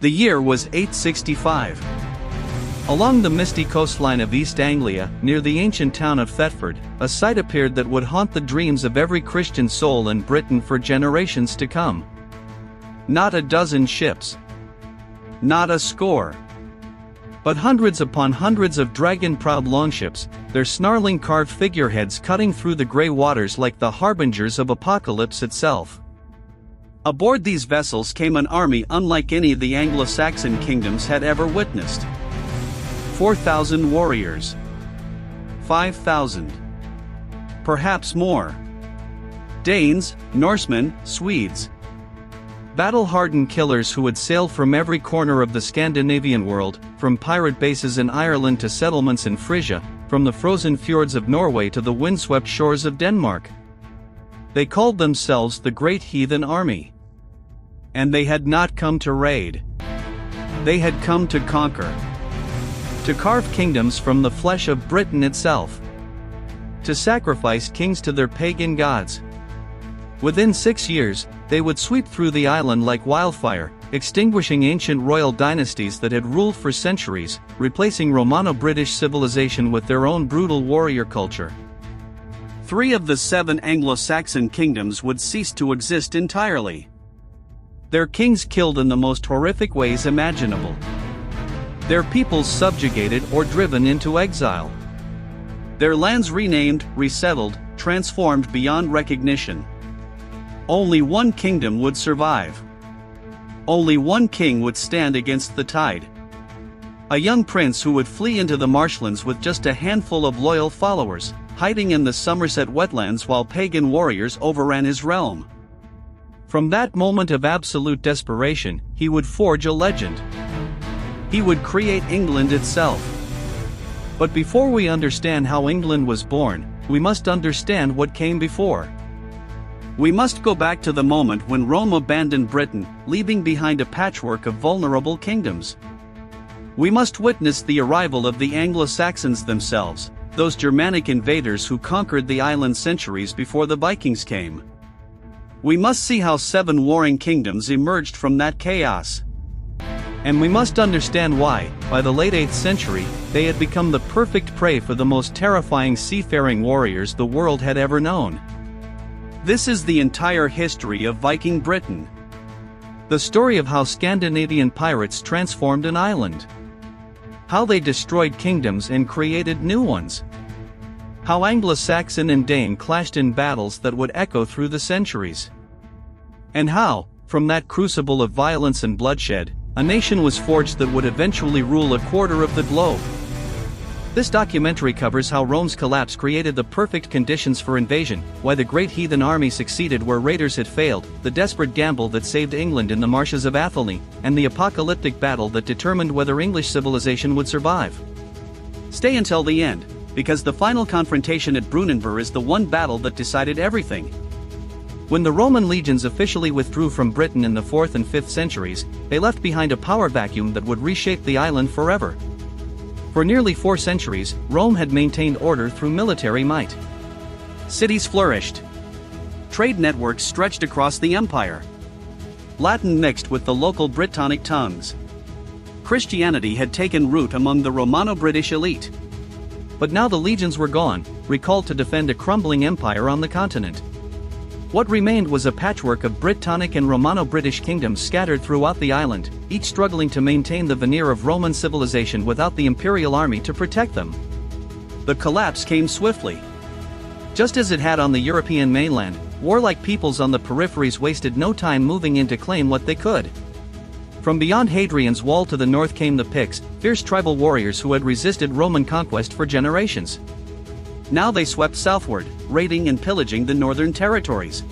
The year was 865. Along the misty coastline of East Anglia, near the ancient town of Thetford, a sight appeared that would haunt the dreams of every Christian soul in Britain for generations to come. Not a dozen ships. Not a score. But hundreds upon hundreds of dragon-prowed longships, their snarling carved figureheads cutting through the grey waters like the harbingers of apocalypse itself. Aboard these vessels came an army unlike any the Anglo-Saxon kingdoms had ever witnessed. 4,000 warriors. 5,000. Perhaps more. Danes, Norsemen, Swedes. Battle-hardened killers who had sailed from every corner of the Scandinavian world, from pirate bases in Ireland to settlements in Frisia, from the frozen fjords of Norway to the windswept shores of Denmark. They called themselves the Great Heathen Army. And they had not come to raid. They had come to conquer. To carve kingdoms from the flesh of Britain itself. To sacrifice kings to their pagan gods. Within 6 years, they would sweep through the island like wildfire, extinguishing ancient royal dynasties that had ruled for centuries, replacing Romano-British civilization with their own brutal warrior culture. 3 of the 7 Anglo-Saxon kingdoms would cease to exist entirely. Their kings killed in the most horrific ways imaginable. Their peoples subjugated or driven into exile. Their lands renamed, resettled, transformed beyond recognition. Only one kingdom would survive. Only one king would stand against the tide. A young prince who would flee into the marshlands with just a handful of loyal followers, hiding in the Somerset wetlands while pagan warriors overran his realm. From that moment of absolute desperation, he would forge a legend. He would create England itself. But before we understand how England was born, we must understand what came before. We must go back to the moment when Rome abandoned Britain, leaving behind a patchwork of vulnerable kingdoms. We must witness the arrival of the Anglo-Saxons themselves, those Germanic invaders who conquered the island centuries before the Vikings came. We must see how 7 warring kingdoms emerged from that chaos. And we must understand why, by the late 8th century, they had become the perfect prey for the most terrifying seafaring warriors the world had ever known. This is the entire history of Viking Britain. The story of how Scandinavian pirates transformed an island. How they destroyed kingdoms and created new ones. How Anglo-Saxon and Dane clashed in battles that would echo through the centuries. And how, from that crucible of violence and bloodshed, a nation was forged that would eventually rule a quarter of the globe. This documentary covers how Rome's collapse created the perfect conditions for invasion, why the Great Heathen Army succeeded where raiders had failed, the desperate gamble that saved England in the marshes of Athelney, and the apocalyptic battle that determined whether English civilization would survive. Stay until the end, because the final confrontation at Brunanburh is the one battle that decided everything. When the Roman legions officially withdrew from Britain in the 4th and 5th centuries, they left behind a power vacuum that would reshape the island forever. For nearly 4 centuries, Rome had maintained order through military might. Cities flourished. Trade networks stretched across the empire. Latin mixed with the local Brittonic tongues. Christianity had taken root among the Romano-British elite. But now the legions were gone, recalled to defend a crumbling empire on the continent. What remained was a patchwork of Brittonic and Romano-British kingdoms scattered throughout the island, each struggling to maintain the veneer of Roman civilization without the imperial army to protect them. The collapse came swiftly. Just as it had on the European mainland, warlike peoples on the peripheries wasted no time moving in to claim what they could. From beyond Hadrian's Wall to the north came the Picts, fierce tribal warriors who had resisted Roman conquest for generations. Now they swept southward, raiding and pillaging the northern territories.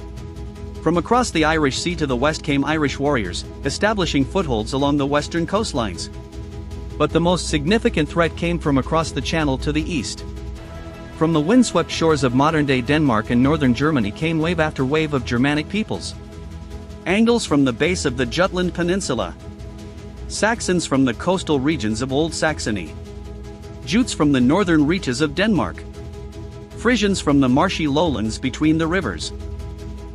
From across the Irish Sea to the west came Irish warriors, establishing footholds along the western coastlines. But the most significant threat came from across the Channel to the east. From the windswept shores of modern-day Denmark and northern Germany came wave after wave of Germanic peoples. Angles from the base of the Jutland Peninsula. Saxons from the coastal regions of Old Saxony. Jutes from the northern reaches of Denmark. Frisians from the marshy lowlands between the rivers.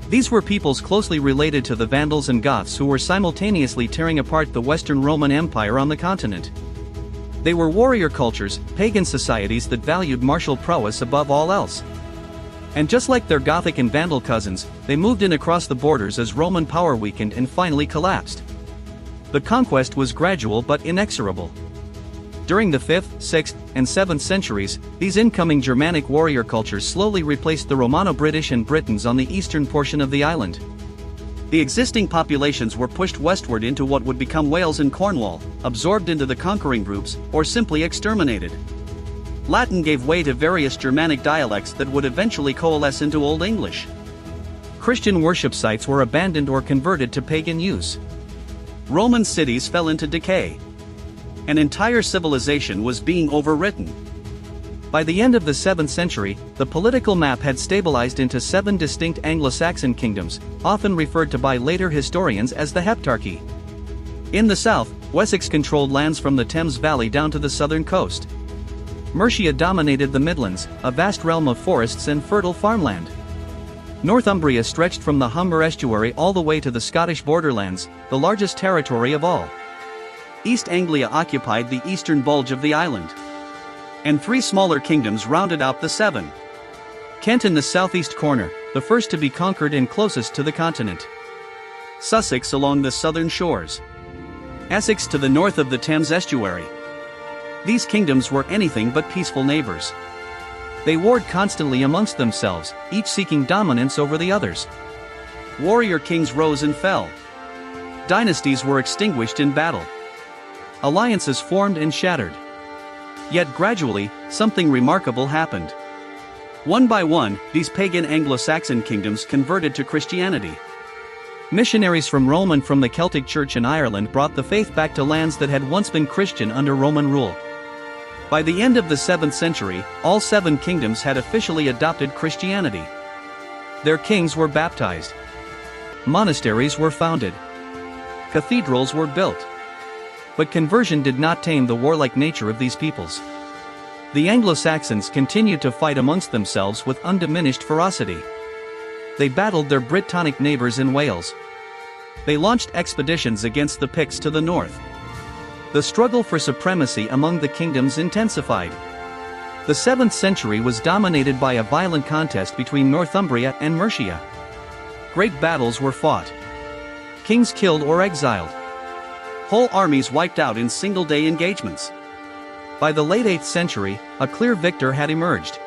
These were peoples closely related to the Vandals and Goths who were simultaneously tearing apart the Western Roman Empire on the continent. They were warrior cultures, pagan societies that valued martial prowess above all else. And just like their Gothic and Vandal cousins, they moved in across the borders as Roman power weakened and finally collapsed. The conquest was gradual but inexorable. During the 5th, 6th, and 7th centuries, these incoming Germanic warrior cultures slowly replaced the Romano-British and Britons on the eastern portion of the island. The existing populations were pushed westward into what would become Wales and Cornwall, absorbed into the conquering groups, or simply exterminated. Latin gave way to various Germanic dialects that would eventually coalesce into Old English. Christian worship sites were abandoned or converted to pagan use. Roman cities fell into decay. An entire civilization was being overwritten. By the end of the 7th century, the political map had stabilized into 7 distinct Anglo-Saxon kingdoms, often referred to by later historians as the Heptarchy. In the south, Wessex controlled lands from the Thames Valley down to the southern coast. Mercia dominated the Midlands, a vast realm of forests and fertile farmland. Northumbria stretched from the Humber estuary all the way to the Scottish borderlands, the largest territory of all. East Anglia occupied the eastern bulge of the island. And 3 smaller kingdoms rounded out the 7. Kent in the southeast corner, the first to be conquered and closest to the continent. Sussex along the southern shores. Essex to the north of the Thames estuary. These kingdoms were anything but peaceful neighbors. They warred constantly amongst themselves, each seeking dominance over the others. Warrior kings rose and fell. Dynasties were extinguished in battle. Alliances formed and shattered. Yet gradually, something remarkable happened. One by one, these pagan Anglo-Saxon kingdoms converted to Christianity. Missionaries from Rome and from the Celtic Church in Ireland brought the faith back to lands that had once been Christian under Roman rule. By the end of the 7th century, all 7 kingdoms had officially adopted Christianity. Their kings were baptized. Monasteries were founded. Cathedrals were built. But conversion did not tame the warlike nature of these peoples. The Anglo-Saxons continued to fight amongst themselves with undiminished ferocity. They battled their Brittonic neighbors in Wales. They launched expeditions against the Picts to the north. The struggle for supremacy among the kingdoms intensified. The 7th century was dominated by a violent contest between Northumbria and Mercia. Great battles were fought. Kings killed or exiled. Whole armies wiped out in single-day engagements. By the late 8th century, a clear victor had emerged.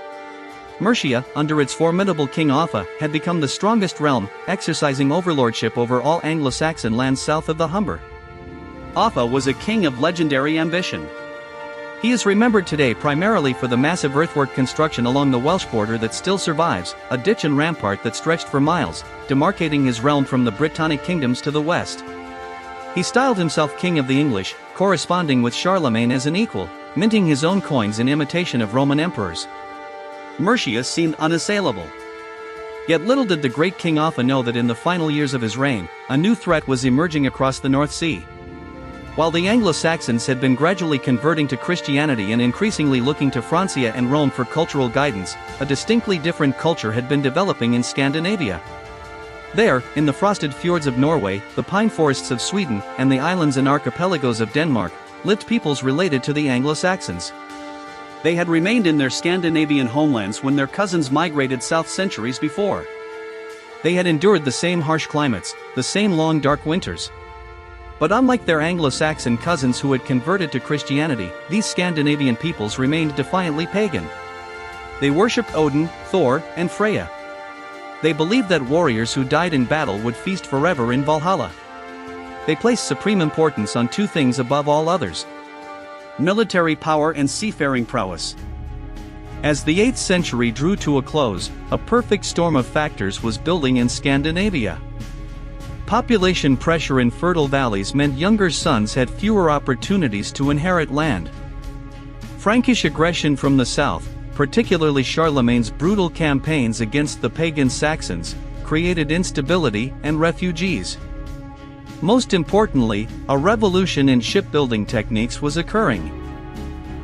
Mercia, under its formidable king Offa, had become the strongest realm, exercising overlordship over all Anglo-Saxon lands south of the Humber. Offa was a king of legendary ambition. He is remembered today primarily for the massive earthwork construction along the Welsh border that still survives, a ditch and rampart that stretched for miles, demarcating his realm from the Brittonic kingdoms to the west. He styled himself King of the English, corresponding with Charlemagne as an equal, minting his own coins in imitation of Roman emperors. Mercia seemed unassailable. Yet little did the great King Offa know that in the final years of his reign, a new threat was emerging across the North Sea. While the Anglo-Saxons had been gradually converting to Christianity and increasingly looking to Francia and Rome for cultural guidance, a distinctly different culture had been developing in Scandinavia. There, in the frosted fjords of Norway, the pine forests of Sweden, and the islands and archipelagos of Denmark, lived peoples related to the Anglo-Saxons. They had remained in their Scandinavian homelands when their cousins migrated south centuries before. They had endured the same harsh climates, the same long dark winters. But unlike their Anglo-Saxon cousins who had converted to Christianity, these Scandinavian peoples remained defiantly pagan. They worshipped Odin, Thor, and Freya. They believed that warriors who died in battle would feast forever in Valhalla. They placed supreme importance on 2 things above all others: military power and seafaring prowess. As the 8th century drew to a close, a perfect storm of factors was building in Scandinavia. Population pressure in fertile valleys meant younger sons had fewer opportunities to inherit land. Frankish aggression from the south, particularly Charlemagne's brutal campaigns against the pagan Saxons, created instability and refugees. Most importantly, a revolution in shipbuilding techniques was occurring.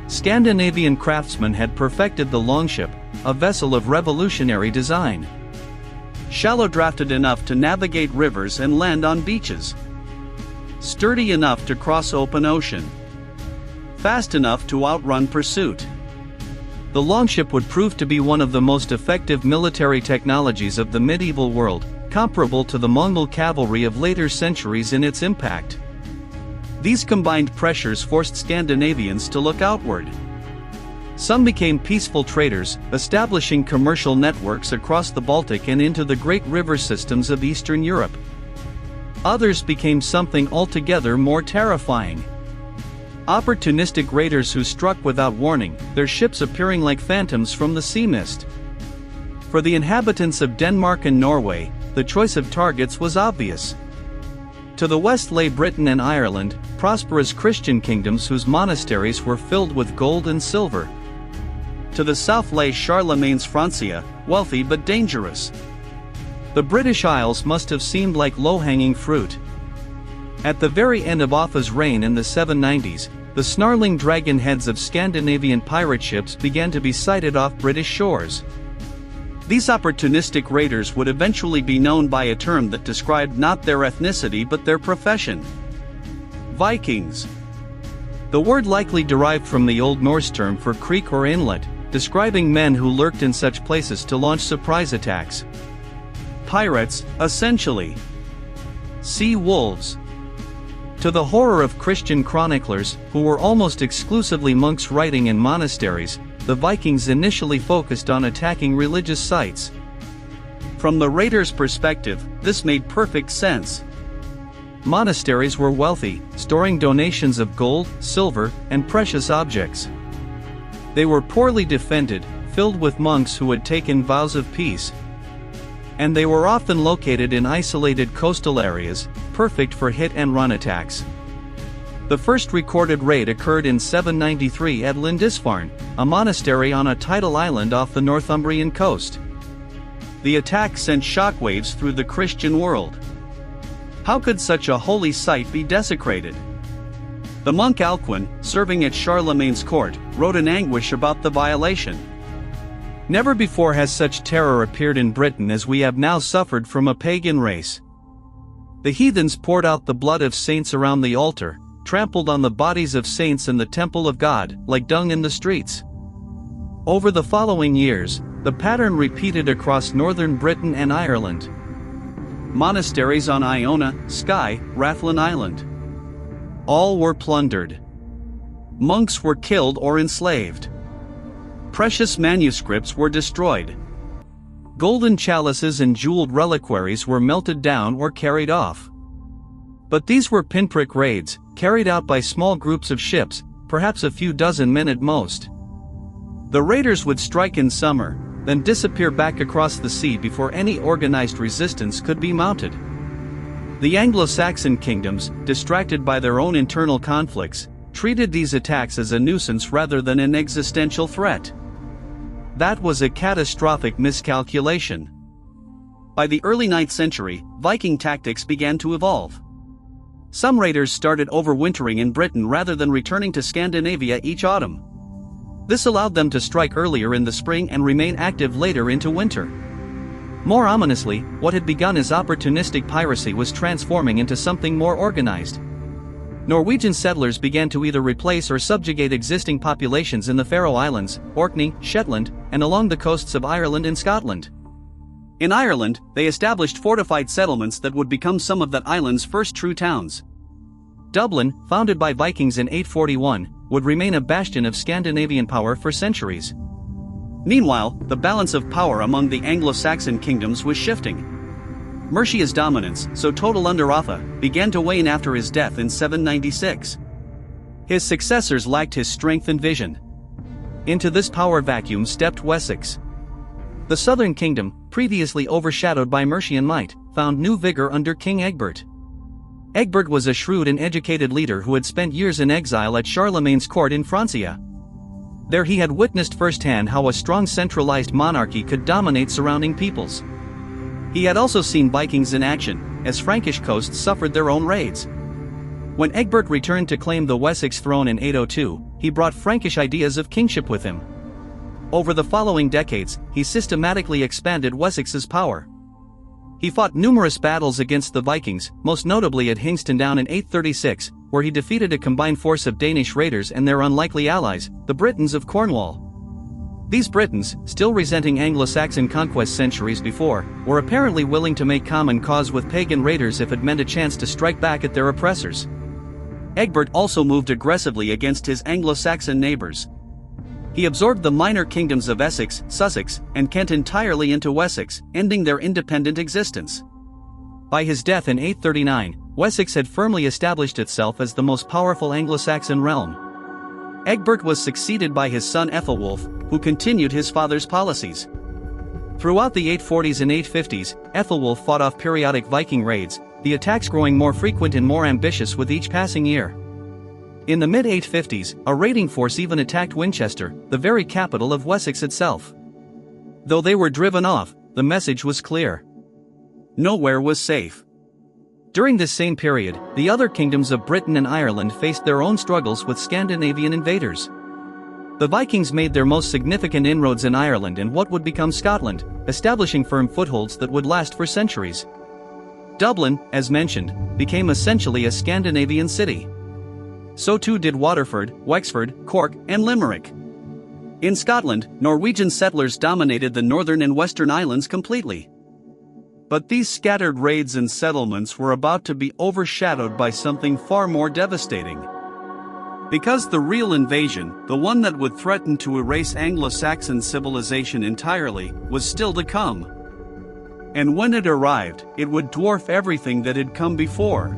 Scandinavian craftsmen had perfected the longship, a vessel of revolutionary design. shallow drafted enough to navigate rivers and land on beaches, sturdy enough to cross open ocean, fast enough to outrun pursuit. The longship would prove to be one of the most effective military technologies of the medieval world, comparable to the Mongol cavalry of later centuries in its impact. These combined pressures forced Scandinavians to look outward. Some became peaceful traders, establishing commercial networks across the Baltic and into the great river systems of Eastern Europe. Others became something altogether more terrifying. Opportunistic raiders who struck without warning, their ships appearing like phantoms from the sea mist. For the inhabitants of Denmark and Norway, the choice of targets was obvious. To the west lay Britain and Ireland, prosperous Christian kingdoms whose monasteries were filled with gold and silver. To the south lay Charlemagne's Francia, wealthy but dangerous. The British Isles must have seemed like low-hanging fruit. At the very end of Offa's reign in the 790s, the snarling dragon heads of Scandinavian pirate ships began to be sighted off British shores. These opportunistic raiders would eventually be known by a term that described not their ethnicity but their profession: Vikings. The word likely derived from the Old Norse term for creek or inlet, describing men who lurked in such places to launch surprise attacks. Pirates, essentially. Sea wolves. To the horror of Christian chroniclers, who were almost exclusively monks writing in monasteries, the Vikings initially focused on attacking religious sites. From the raiders' perspective, this made perfect sense. Monasteries were wealthy, storing donations of gold, silver, and precious objects. They were poorly defended, filled with monks who had taken vows of peace. And they were often located in isolated coastal areas, perfect for hit-and-run attacks. The first recorded raid occurred in 793 at Lindisfarne, a monastery on a tidal island off the Northumbrian coast. The attack sent shockwaves through the Christian world. How could such a holy site be desecrated? The monk Alcuin, serving at Charlemagne's court, wrote in anguish about the violation. Never before has such terror appeared in Britain as we have now suffered from a pagan race. The heathens poured out the blood of saints around the altar, trampled on the bodies of saints in the temple of God, like dung in the streets. Over the following years, the pattern repeated across northern Britain and Ireland. Monasteries on Iona, Skye, Rathlin Island. All were plundered. Monks were killed or enslaved. Precious manuscripts were destroyed. Golden chalices and jeweled reliquaries were melted down or carried off. But these were pinprick raids, carried out by small groups of ships, perhaps a few dozen men at most. The raiders would strike in summer, then disappear back across the sea before any organized resistance could be mounted. The Anglo-Saxon kingdoms, distracted by their own internal conflicts, treated these attacks as a nuisance rather than an existential threat. That was a catastrophic miscalculation. By the early 9th century, Viking tactics began to evolve. Some raiders started overwintering in Britain rather than returning to Scandinavia each autumn. This allowed them to strike earlier in the spring and remain active later into winter. More ominously, what had begun as opportunistic piracy was transforming into something more organized. Norwegian settlers began to either replace or subjugate existing populations in the Faroe Islands, Orkney, Shetland, and along the coasts of Ireland and Scotland. In Ireland, they established fortified settlements that would become some of that island's first true towns. Dublin, founded by Vikings in 841, would remain a bastion of Scandinavian power for centuries. Meanwhile, the balance of power among the Anglo-Saxon kingdoms was shifting. Mercia's dominance, so total under Offa, began to wane after his death in 796. His successors lacked his strength and vision. Into this power vacuum stepped Wessex. The southern kingdom, previously overshadowed by Mercian might, found new vigor under King Egbert. Egbert was a shrewd and educated leader who had spent years in exile at Charlemagne's court in Francia. There he had witnessed firsthand how a strong centralized monarchy could dominate surrounding peoples. He had also seen Vikings in action, as Frankish coasts suffered their own raids. When Egbert returned to claim the Wessex throne in 802, he brought Frankish ideas of kingship with him. Over the following decades, he systematically expanded Wessex's power. He fought numerous battles against the Vikings, most notably at Hingstondown in 836, where he defeated a combined force of Danish raiders and their unlikely allies, the Britons of Cornwall. These Britons, still resenting Anglo-Saxon conquest centuries before, were apparently willing to make common cause with pagan raiders if it meant a chance to strike back at their oppressors. Egbert also moved aggressively against his Anglo-Saxon neighbors. He absorbed the minor kingdoms of Essex, Sussex, and Kent entirely into Wessex, ending their independent existence. By his death in 839, Wessex had firmly established itself as the most powerful Anglo-Saxon realm. Egbert was succeeded by his son Ethelwulf, who continued his father's policies. Throughout the 840s and 850s, Ethelwulf fought off periodic Viking raids, the attacks growing more frequent and more ambitious with each passing year. In the mid-850s, a raiding force even attacked Winchester, the very capital of Wessex itself. Though they were driven off, the message was clear. Nowhere was safe. During this same period, the other kingdoms of Britain and Ireland faced their own struggles with Scandinavian invaders. The Vikings made their most significant inroads in Ireland and what would become Scotland, establishing firm footholds that would last for centuries. Dublin, as mentioned, became essentially a Scandinavian city. So too did Waterford, Wexford, Cork, and Limerick. In Scotland, Norwegian settlers dominated the northern and western islands completely. But these scattered raids and settlements were about to be overshadowed by something far more devastating. Because the real invasion, the one that would threaten to erase Anglo-Saxon civilization entirely, was still to come. And when it arrived, it would dwarf everything that had come before.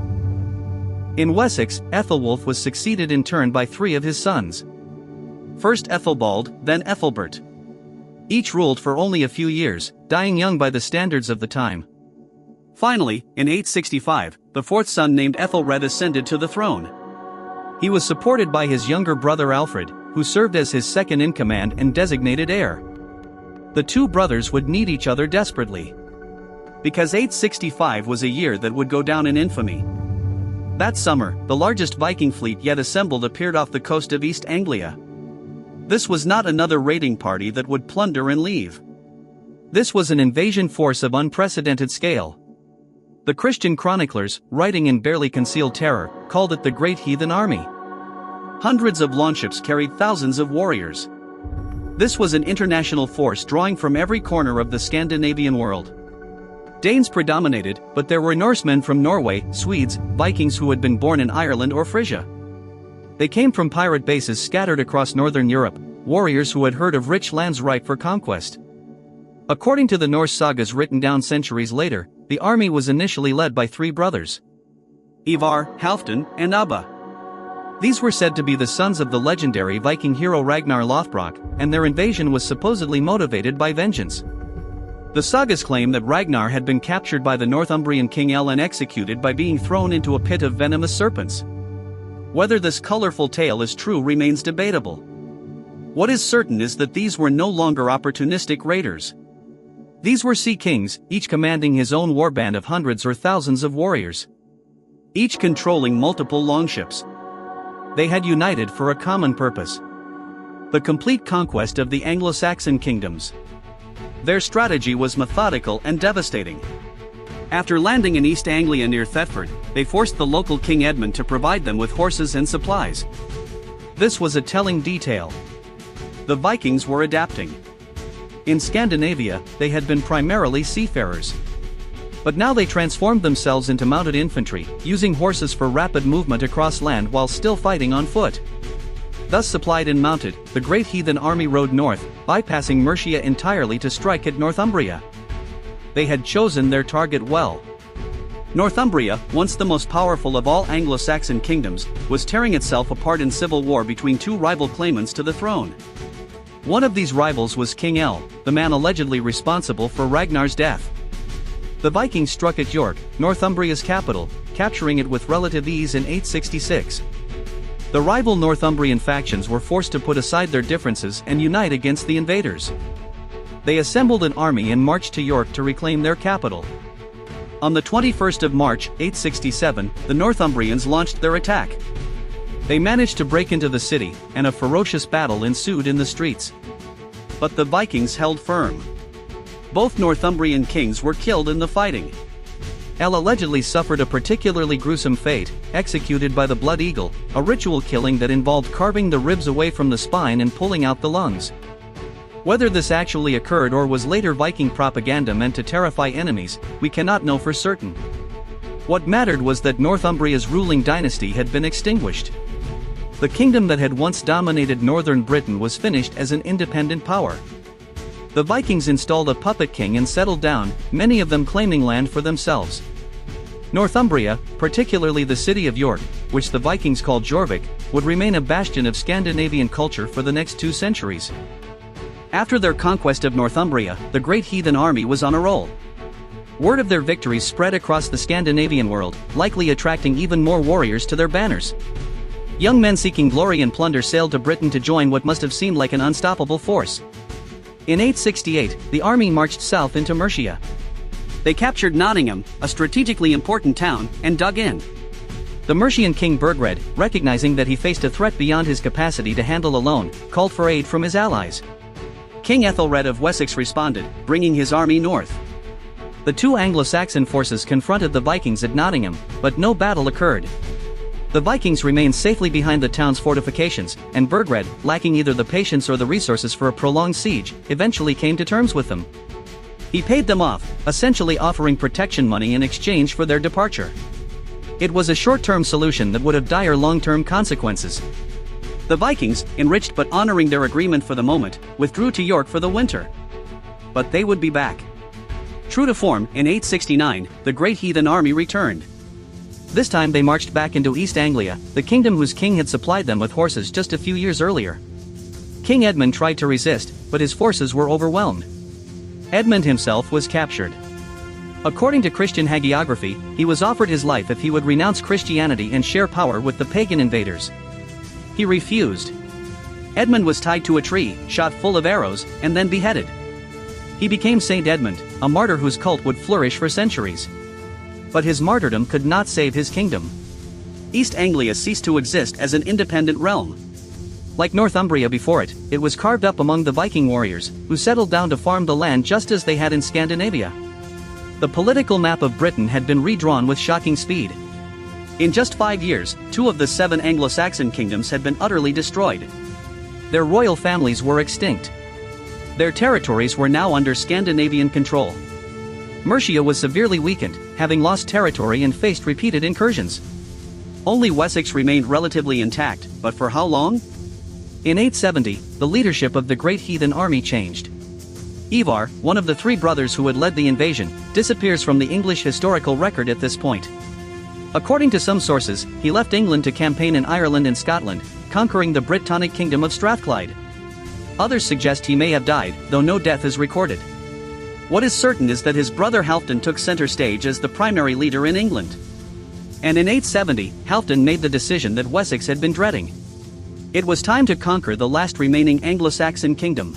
In Wessex, Ethelwulf was succeeded in turn by three of his sons. First Ethelbald, then Ethelbert. Each ruled for only a few years, dying young by the standards of the time. Finally, in 865, the fourth son named Ethelred ascended to the throne. He was supported by his younger brother Alfred, who served as his second-in-command and designated heir. The two brothers would need each other desperately. Because 865 was a year that would go down in infamy. That summer, the largest Viking fleet yet assembled appeared off the coast of East Anglia. This was not another raiding party that would plunder and leave. This was an invasion force of unprecedented scale. The Christian chroniclers, writing in barely concealed terror, called it the Great Heathen Army. Hundreds of longships carried thousands of warriors. This was an international force drawing from every corner of the Scandinavian world. Danes predominated, but there were Norsemen from Norway, Swedes, Vikings who had been born in Ireland or Frisia. They came from pirate bases scattered across northern Europe, warriors who had heard of rich lands ripe for conquest. According to the Norse sagas written down centuries later, the army was initially led by three brothers: Ivar, Halfdan, and Ubba. These were said to be the sons of the legendary Viking hero Ragnar Lothbrok, and their invasion was supposedly motivated by vengeance. The sagas claim that Ragnar had been captured by the Northumbrian king El and executed by being thrown into a pit of venomous serpents. Whether this colorful tale is true remains debatable. What is certain is that these were no longer opportunistic raiders. These were sea kings, each commanding his own warband of hundreds or thousands of warriors. Each controlling multiple longships. They had united for a common purpose: the complete conquest of the Anglo-Saxon kingdoms. Their strategy was methodical and devastating. After landing in East Anglia near Thetford, they forced the local King Edmund to provide them with horses and supplies. This was a telling detail. The Vikings were adapting. In Scandinavia, they had been primarily seafarers. But now they transformed themselves into mounted infantry, using horses for rapid movement across land while still fighting on foot. Thus supplied and mounted, the Great Heathen Army rode north, bypassing Mercia entirely to strike at Northumbria. They had chosen their target well. Northumbria, once the most powerful of all Anglo-Saxon kingdoms, was tearing itself apart in civil war between two rival claimants to the throne. One of these rivals was King El, the man allegedly responsible for Ragnar's death. The Vikings struck at York, Northumbria's capital, capturing it with relative ease in 866. The rival Northumbrian factions were forced to put aside their differences and unite against the invaders. They assembled an army and marched to York to reclaim their capital. On the 21st of March, 867, the Northumbrians launched their attack. They managed to break into the city, and a ferocious battle ensued in the streets. But the Vikings held firm. Both Northumbrian kings were killed in the fighting. Elle allegedly suffered a particularly gruesome fate, executed by the blood eagle, a ritual killing that involved carving the ribs away from the spine and pulling out the lungs. Whether this actually occurred or was later Viking propaganda meant to terrify enemies, we cannot know for certain. What mattered was that Northumbria's ruling dynasty had been extinguished. The kingdom that had once dominated northern Britain was finished as an independent power. The Vikings installed a puppet king and settled down, many of them claiming land for themselves. Northumbria, particularly the city of York, which the Vikings called Jorvik, would remain a bastion of Scandinavian culture for the next 2 centuries. After their conquest of Northumbria, the Great Heathen Army was on a roll. Word of their victories spread across the Scandinavian world, likely attracting even more warriors to their banners. Young men seeking glory and plunder sailed to Britain to join what must have seemed like an unstoppable force. In 868, the army marched south into Mercia. They captured Nottingham, a strategically important town, and dug in. The Mercian king Burgred, recognizing that he faced a threat beyond his capacity to handle alone, called for aid from his allies. King Ethelred of Wessex responded, bringing his army north. The 2 Anglo-Saxon forces confronted the Vikings at Nottingham, but no battle occurred. The Vikings remained safely behind the town's fortifications, and Burgred, lacking either the patience or the resources for a prolonged siege, eventually came to terms with them. He paid them off, essentially offering protection money in exchange for their departure. It was a short-term solution that would have dire long-term consequences. The Vikings, enriched but honoring their agreement for the moment, withdrew to York for the winter. But they would be back. True to form, in 869, the Great Heathen Army returned. This time they marched back into East Anglia, the kingdom whose king had supplied them with horses just a few years earlier. King Edmund tried to resist, but his forces were overwhelmed. Edmund himself was captured. According to Christian hagiography, he was offered his life if he would renounce Christianity and share power with the pagan invaders. He refused. Edmund was tied to a tree, shot full of arrows, and then beheaded. He became Saint Edmund, a martyr whose cult would flourish for centuries. But his martyrdom could not save his kingdom. East Anglia ceased to exist as an independent realm. Like Northumbria before it, it was carved up among the Viking warriors, who settled down to farm the land just as they had in Scandinavia. The political map of Britain had been redrawn with shocking speed. In just 5 years, 2 of the 7 Anglo-Saxon kingdoms had been utterly destroyed. Their royal families were extinct. Their territories were now under Scandinavian control. Mercia was severely weakened, having lost territory and faced repeated incursions. Only Wessex remained relatively intact, but for how long? In 870, the leadership of the Great Heathen Army changed. Ivar, one of the 3 brothers who had led the invasion, disappears from the English historical record at this point. According to some sources, he left England to campaign in Ireland and Scotland, conquering the Brittonic kingdom of Strathclyde. Others suggest he may have died, though no death is recorded. What is certain is that his brother Halfdan took center stage as the primary leader in England. And in 870, Halfdan made the decision that Wessex had been dreading. It was time to conquer the last remaining Anglo-Saxon kingdom.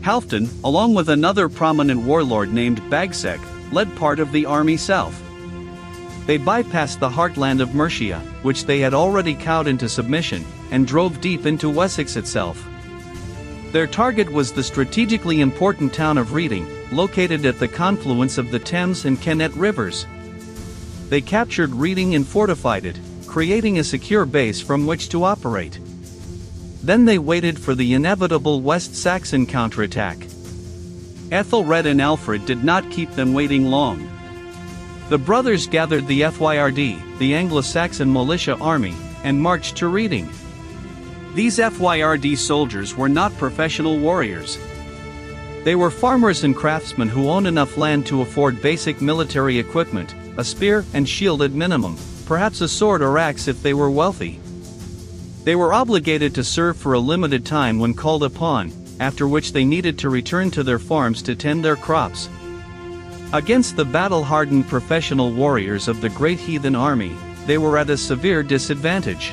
Halfdan, along with another prominent warlord named Bagsec, led part of the army south. They bypassed the heartland of Mercia, which they had already cowed into submission, and drove deep into Wessex itself. Their target was the strategically important town of Reading, located at the confluence of the Thames and Kennet rivers. They captured Reading and fortified it, creating a secure base from which to operate. Then they waited for the inevitable West Saxon counterattack. Ethelred and Alfred did not keep them waiting long. The brothers gathered the FYRD, the Anglo-Saxon militia army, and marched to Reading. These FYRD soldiers were not professional warriors. They were farmers and craftsmen who owned enough land to afford basic military equipment, a spear and shield at minimum, perhaps a sword or axe if they were wealthy. They were obligated to serve for a limited time when called upon, after which they needed to return to their farms to tend their crops. Against the battle-hardened professional warriors of the Great Heathen Army, they were at a severe disadvantage.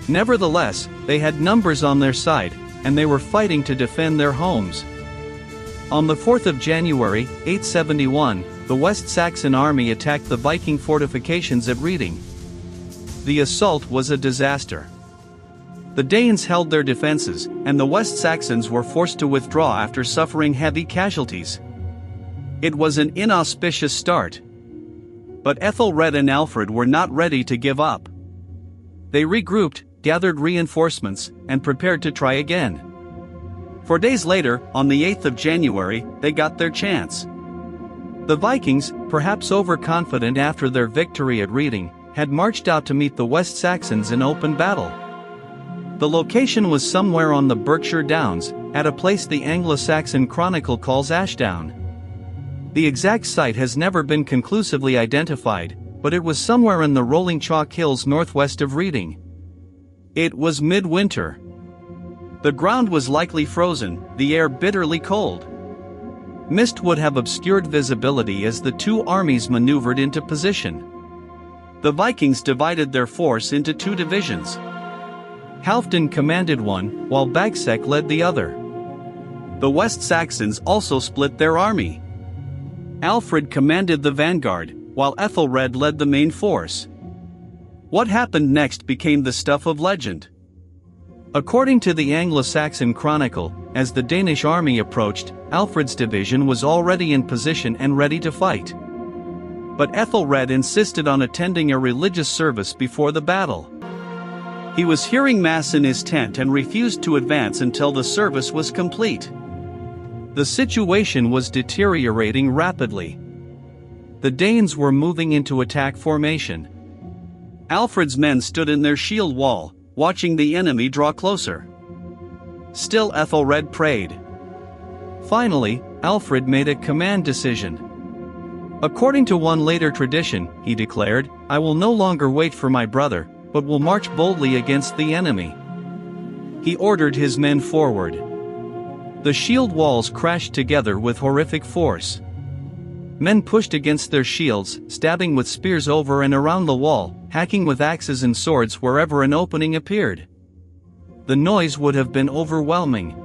Nevertheless, they had numbers on their side, and they were fighting to defend their homes. On the 4th of January, 871, the West Saxon army attacked the Viking fortifications at Reading. The assault was a disaster. The Danes held their defenses, and the West Saxons were forced to withdraw after suffering heavy casualties. It was an inauspicious start. But Ethelred and Alfred were not ready to give up. They regrouped, gathered reinforcements, and prepared to try again. 4 days later, on the 8th of January, they got their chance. The Vikings, perhaps overconfident after their victory at Reading, had marched out to meet the West Saxons in open battle. The location was somewhere on the Berkshire Downs, at a place the Anglo-Saxon Chronicle calls Ashdown. The exact site has never been conclusively identified, but it was somewhere in the rolling chalk hills northwest of Reading. It was midwinter. The ground was likely frozen, the air bitterly cold. Mist would have obscured visibility as the two armies maneuvered into position. The Vikings divided their force into 2 divisions. Halfdan commanded one, while Bagsec led the other. The West Saxons also split their army. Alfred commanded the vanguard, while Ethelred led the main force. What happened next became the stuff of legend. According to the Anglo-Saxon Chronicle, as the Danish army approached, Alfred's division was already in position and ready to fight. But Ethelred insisted on attending a religious service before the battle. He was hearing mass in his tent and refused to advance until the service was complete. The situation was deteriorating rapidly. The Danes were moving into attack formation. Alfred's men stood in their shield wall, watching the enemy draw closer. Still Ethelred prayed. Finally, Alfred made a command decision. According to one later tradition, he declared, "I will no longer wait for my brother, but will march boldly against the enemy." He ordered his men forward. The shield walls crashed together with horrific force. Men pushed against their shields, stabbing with spears over and around the wall, hacking with axes and swords wherever an opening appeared. The noise would have been overwhelming.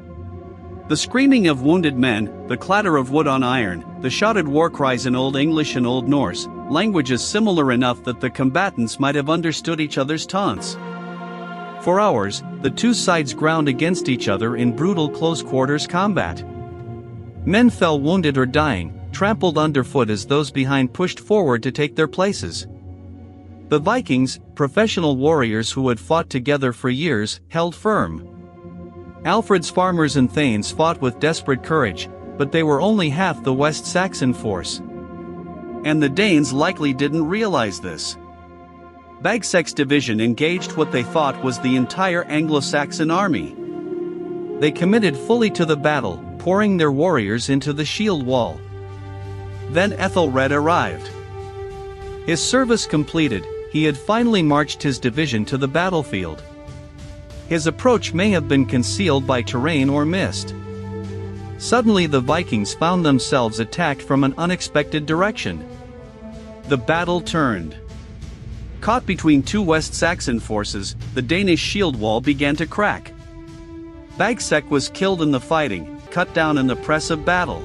The screaming of wounded men, the clatter of wood on iron, the shouted war cries in Old English and Old Norse, languages similar enough that the combatants might have understood each other's taunts. For hours, the two sides ground against each other in brutal close-quarters combat. Men fell wounded or dying, trampled underfoot as those behind pushed forward to take their places. The Vikings, professional warriors who had fought together for years, held firm. Alfred's farmers and thanes fought with desperate courage, but they were only half the West Saxon force. And the Danes likely didn't realize this. Bagsec's division engaged what they thought was the entire Anglo-Saxon army. They committed fully to the battle, pouring their warriors into the shield wall. Then Ethelred arrived. His service completed, he had finally marched his division to the battlefield. His approach may have been concealed by terrain or mist. Suddenly the Vikings found themselves attacked from an unexpected direction. The battle turned. Caught between 2 West Saxon forces, the Danish shield wall began to crack. Bagsec was killed in the fighting, cut down in the press of battle.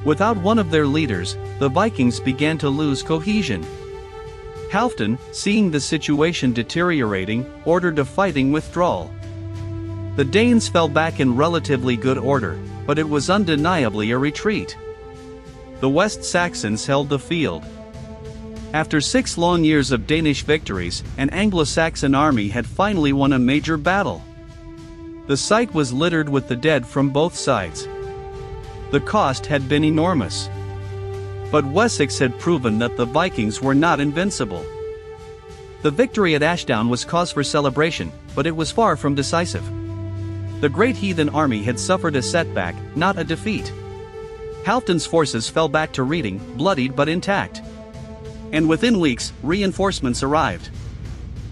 Without one of their leaders, the Vikings began to lose cohesion. Halfdan, seeing the situation deteriorating, ordered a fighting withdrawal. The Danes fell back in relatively good order, but it was undeniably a retreat. The West Saxons held the field. After 6 long years of Danish victories, an Anglo-Saxon army had finally won a major battle. The site was littered with the dead from both sides. The cost had been enormous. But Wessex had proven that the Vikings were not invincible. The victory at Ashdown was cause for celebration, but it was far from decisive. The Great Heathen Army had suffered a setback, not a defeat. Halfdan's forces fell back to Reading, bloodied but intact. And within weeks, reinforcements arrived.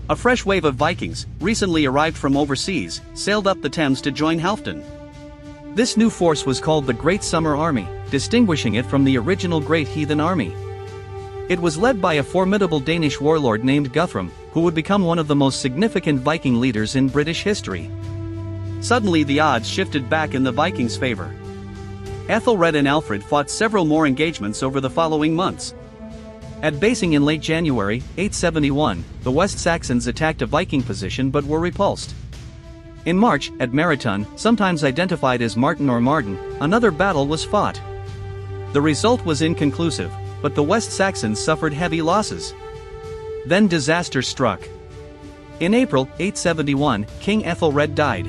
A fresh wave of Vikings, recently arrived from overseas, sailed up the Thames to join Halfdan. This new force was called the Great Summer Army, distinguishing it from the original Great Heathen Army. It was led by a formidable Danish warlord named Guthrum, who would become one of the most significant Viking leaders in British history. Suddenly the odds shifted back in the Vikings' favor. Ethelred and Alfred fought several more engagements over the following months. At Basing in late January, 871, the West Saxons attacked a Viking position but were repulsed. In March, at Marathon, sometimes identified as Martin or Marden, another battle was fought. The result was inconclusive, but the West Saxons suffered heavy losses. Then disaster struck. In April 871, King Ethelred died.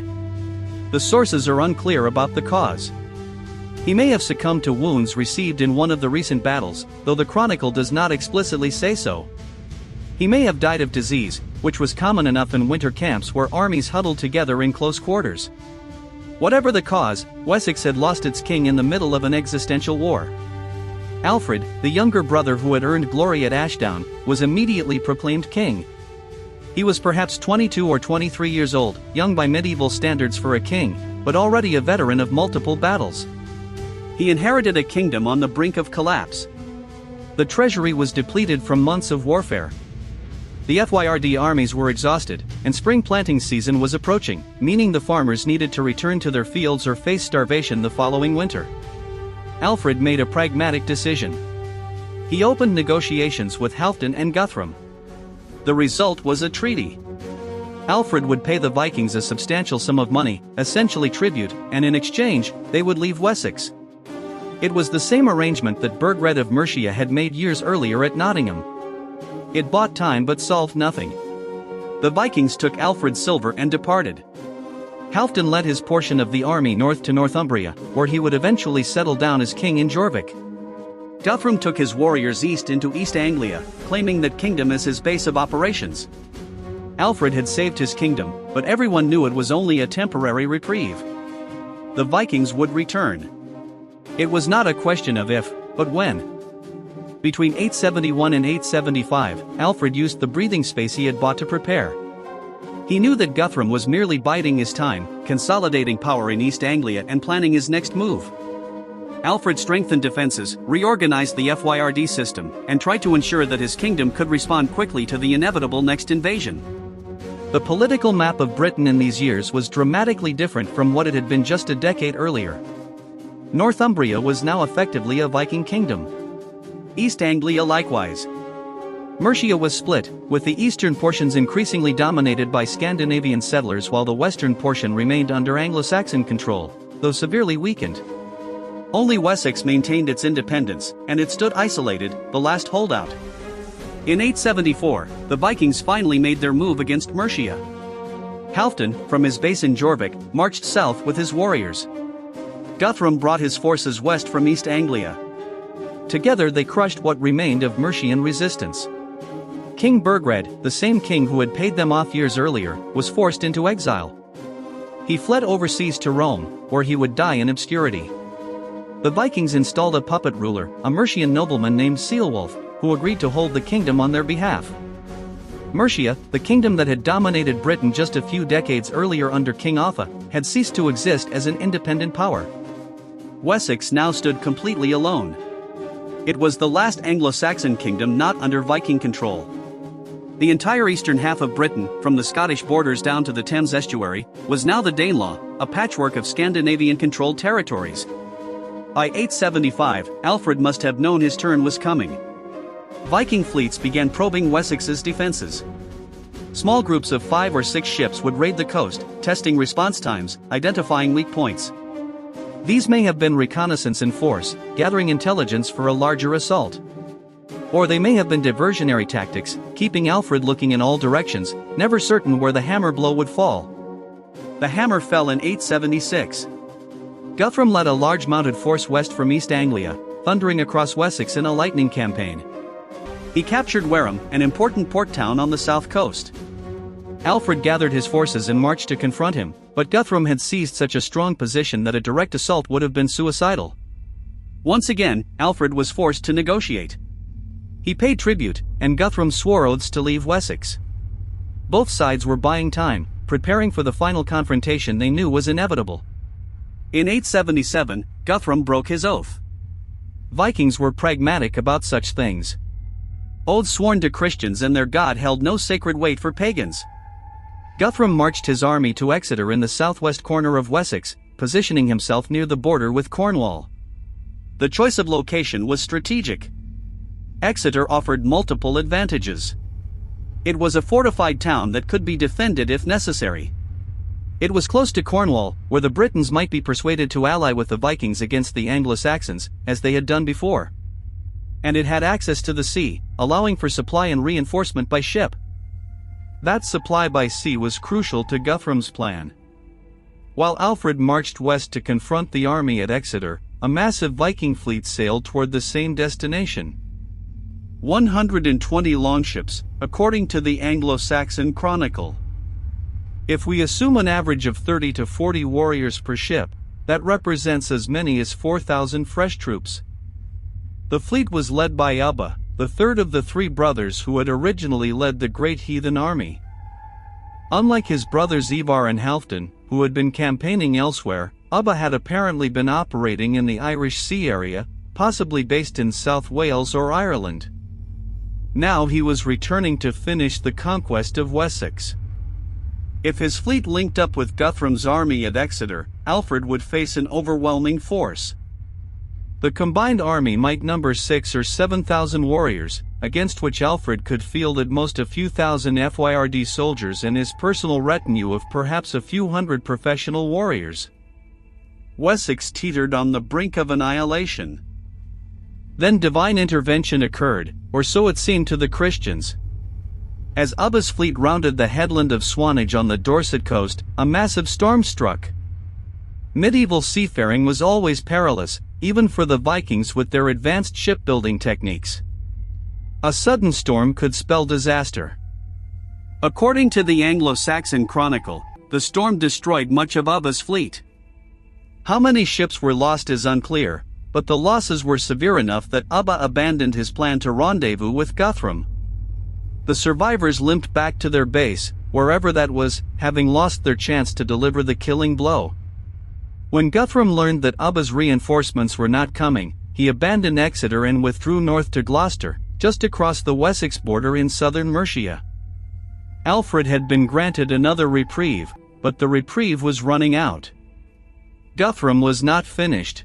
The sources are unclear about the cause. He may have succumbed to wounds received in one of the recent battles, though the chronicle does not explicitly say so. He may have died of disease, which was common enough in winter camps where armies huddled together in close quarters. Whatever the cause, Wessex had lost its king in the middle of an existential war. Alfred, the younger brother who had earned glory at Ashdown, was immediately proclaimed king. He was perhaps 22 or 23 years old, young by medieval standards for a king, but already a veteran of multiple battles. He inherited a kingdom on the brink of collapse. The treasury was depleted from months of warfare. The FYRD armies were exhausted, and spring planting season was approaching, meaning the farmers needed to return to their fields or face starvation the following winter. Alfred made a pragmatic decision. He opened negotiations with Halfdan and Guthrum. The result was a treaty. Alfred would pay the Vikings a substantial sum of money, essentially tribute, and in exchange, they would leave Wessex. It was the same arrangement that Burgred of Mercia had made years earlier at Nottingham. It bought time but solved nothing. The Vikings took Alfred's silver and departed. Halfdan led his portion of the army north to Northumbria, where he would eventually settle down as king in Jorvik. Guthrum took his warriors east into East Anglia, claiming that kingdom as his base of operations. Alfred had saved his kingdom, but everyone knew it was only a temporary reprieve. The Vikings would return. It was not a question of if, but when. Between 871 and 875, Alfred used the breathing space he had bought to prepare. He knew that Guthrum was merely biding his time, consolidating power in East Anglia and planning his next move. Alfred strengthened defenses, reorganized the FYRD system, and tried to ensure that his kingdom could respond quickly to the inevitable next invasion. The political map of Britain in these years was dramatically different from what it had been just a decade earlier. Northumbria was now effectively a Viking kingdom. East Anglia likewise. Mercia was split, with the eastern portions increasingly dominated by Scandinavian settlers while the western portion remained under Anglo-Saxon control, though severely weakened. Only Wessex maintained its independence, and it stood isolated, the last holdout. In 874, the Vikings finally made their move against Mercia. Halfdan, from his base in Jorvik, marched south with his warriors. Guthrum brought his forces west from East Anglia. Together they crushed what remained of Mercian resistance. King Burgred, the same king who had paid them off years earlier, was forced into exile. He fled overseas to Rome, where he would die in obscurity. The Vikings installed a puppet ruler, a Mercian nobleman named Ceolwulf, who agreed to hold the kingdom on their behalf. Mercia, the kingdom that had dominated Britain just a few decades earlier under King Offa, had ceased to exist as an independent power. Wessex now stood completely alone. It was the last Anglo-Saxon kingdom not under Viking control. The entire eastern half of Britain, from the Scottish borders down to the Thames estuary, was now the Danelaw, a patchwork of Scandinavian-controlled territories. By 875, Alfred must have known his turn was coming. Viking fleets began probing Wessex's defenses. Small groups of 5 or 6 ships would raid the coast, testing response times, identifying weak points. These may have been reconnaissance in force, gathering intelligence for a larger assault. Or they may have been diversionary tactics, keeping Alfred looking in all directions, never certain where the hammer blow would fall. The hammer fell in 876. Guthrum led a large mounted force west from East Anglia, thundering across Wessex in a lightning campaign. He captured Wareham, an important port town on the south coast. Alfred gathered his forces and marched to confront him, but Guthrum had seized such a strong position that a direct assault would have been suicidal. Once again, Alfred was forced to negotiate. He paid tribute, and Guthrum swore oaths to leave Wessex. Both sides were buying time, preparing for the final confrontation they knew was inevitable. In 877, Guthrum broke his oath. Vikings were pragmatic about such things. Oaths sworn to Christians and their God held no sacred weight for pagans. Guthrum marched his army to Exeter in the southwest corner of Wessex, positioning himself near the border with Cornwall. The choice of location was strategic. Exeter offered multiple advantages. It was a fortified town that could be defended if necessary. It was close to Cornwall, where the Britons might be persuaded to ally with the Vikings against the Anglo-Saxons, as they had done before. And it had access to the sea, allowing for supply and reinforcement by ship. That supply by sea was crucial to Guthrum's plan. While Alfred marched west to confront the army at Exeter, a massive Viking fleet sailed toward the same destination. 120 longships, according to the Anglo-Saxon Chronicle. If we assume an average of 30 to 40 warriors per ship, that represents as many as 4,000 fresh troops. The fleet was led by Ubba, the third of the three brothers who had originally led the Great Heathen Army. Unlike his brothers Ivar and Halfdan, who had been campaigning elsewhere, Ubba had apparently been operating in the Irish Sea area, possibly based in South Wales or Ireland. Now he was returning to finish the conquest of Wessex. If his fleet linked up with Guthrum's army at Exeter, Alfred would face an overwhelming force. The combined army might number 6,000 or 7,000 warriors, against which Alfred could field at most a few thousand FYRD soldiers and his personal retinue of perhaps a few hundred professional warriors. Wessex teetered on the brink of annihilation. Then divine intervention occurred, or so it seemed to the Christians. As Ubba's fleet rounded the headland of Swanage on the Dorset coast, a massive storm struck. Medieval seafaring was always perilous, even for the Vikings with their advanced shipbuilding techniques. A sudden storm could spell disaster. According to the Anglo-Saxon Chronicle, the storm destroyed much of Ubba's fleet. How many ships were lost is unclear, but the losses were severe enough that Ubba abandoned his plan to rendezvous with Guthrum. The survivors limped back to their base, wherever that was, having lost their chance to deliver the killing blow. When Guthrum learned that Ubba's reinforcements were not coming, he abandoned Exeter and withdrew north to Gloucester, just across the Wessex border in southern Mercia. Alfred had been granted another reprieve, but the reprieve was running out. Guthrum was not finished.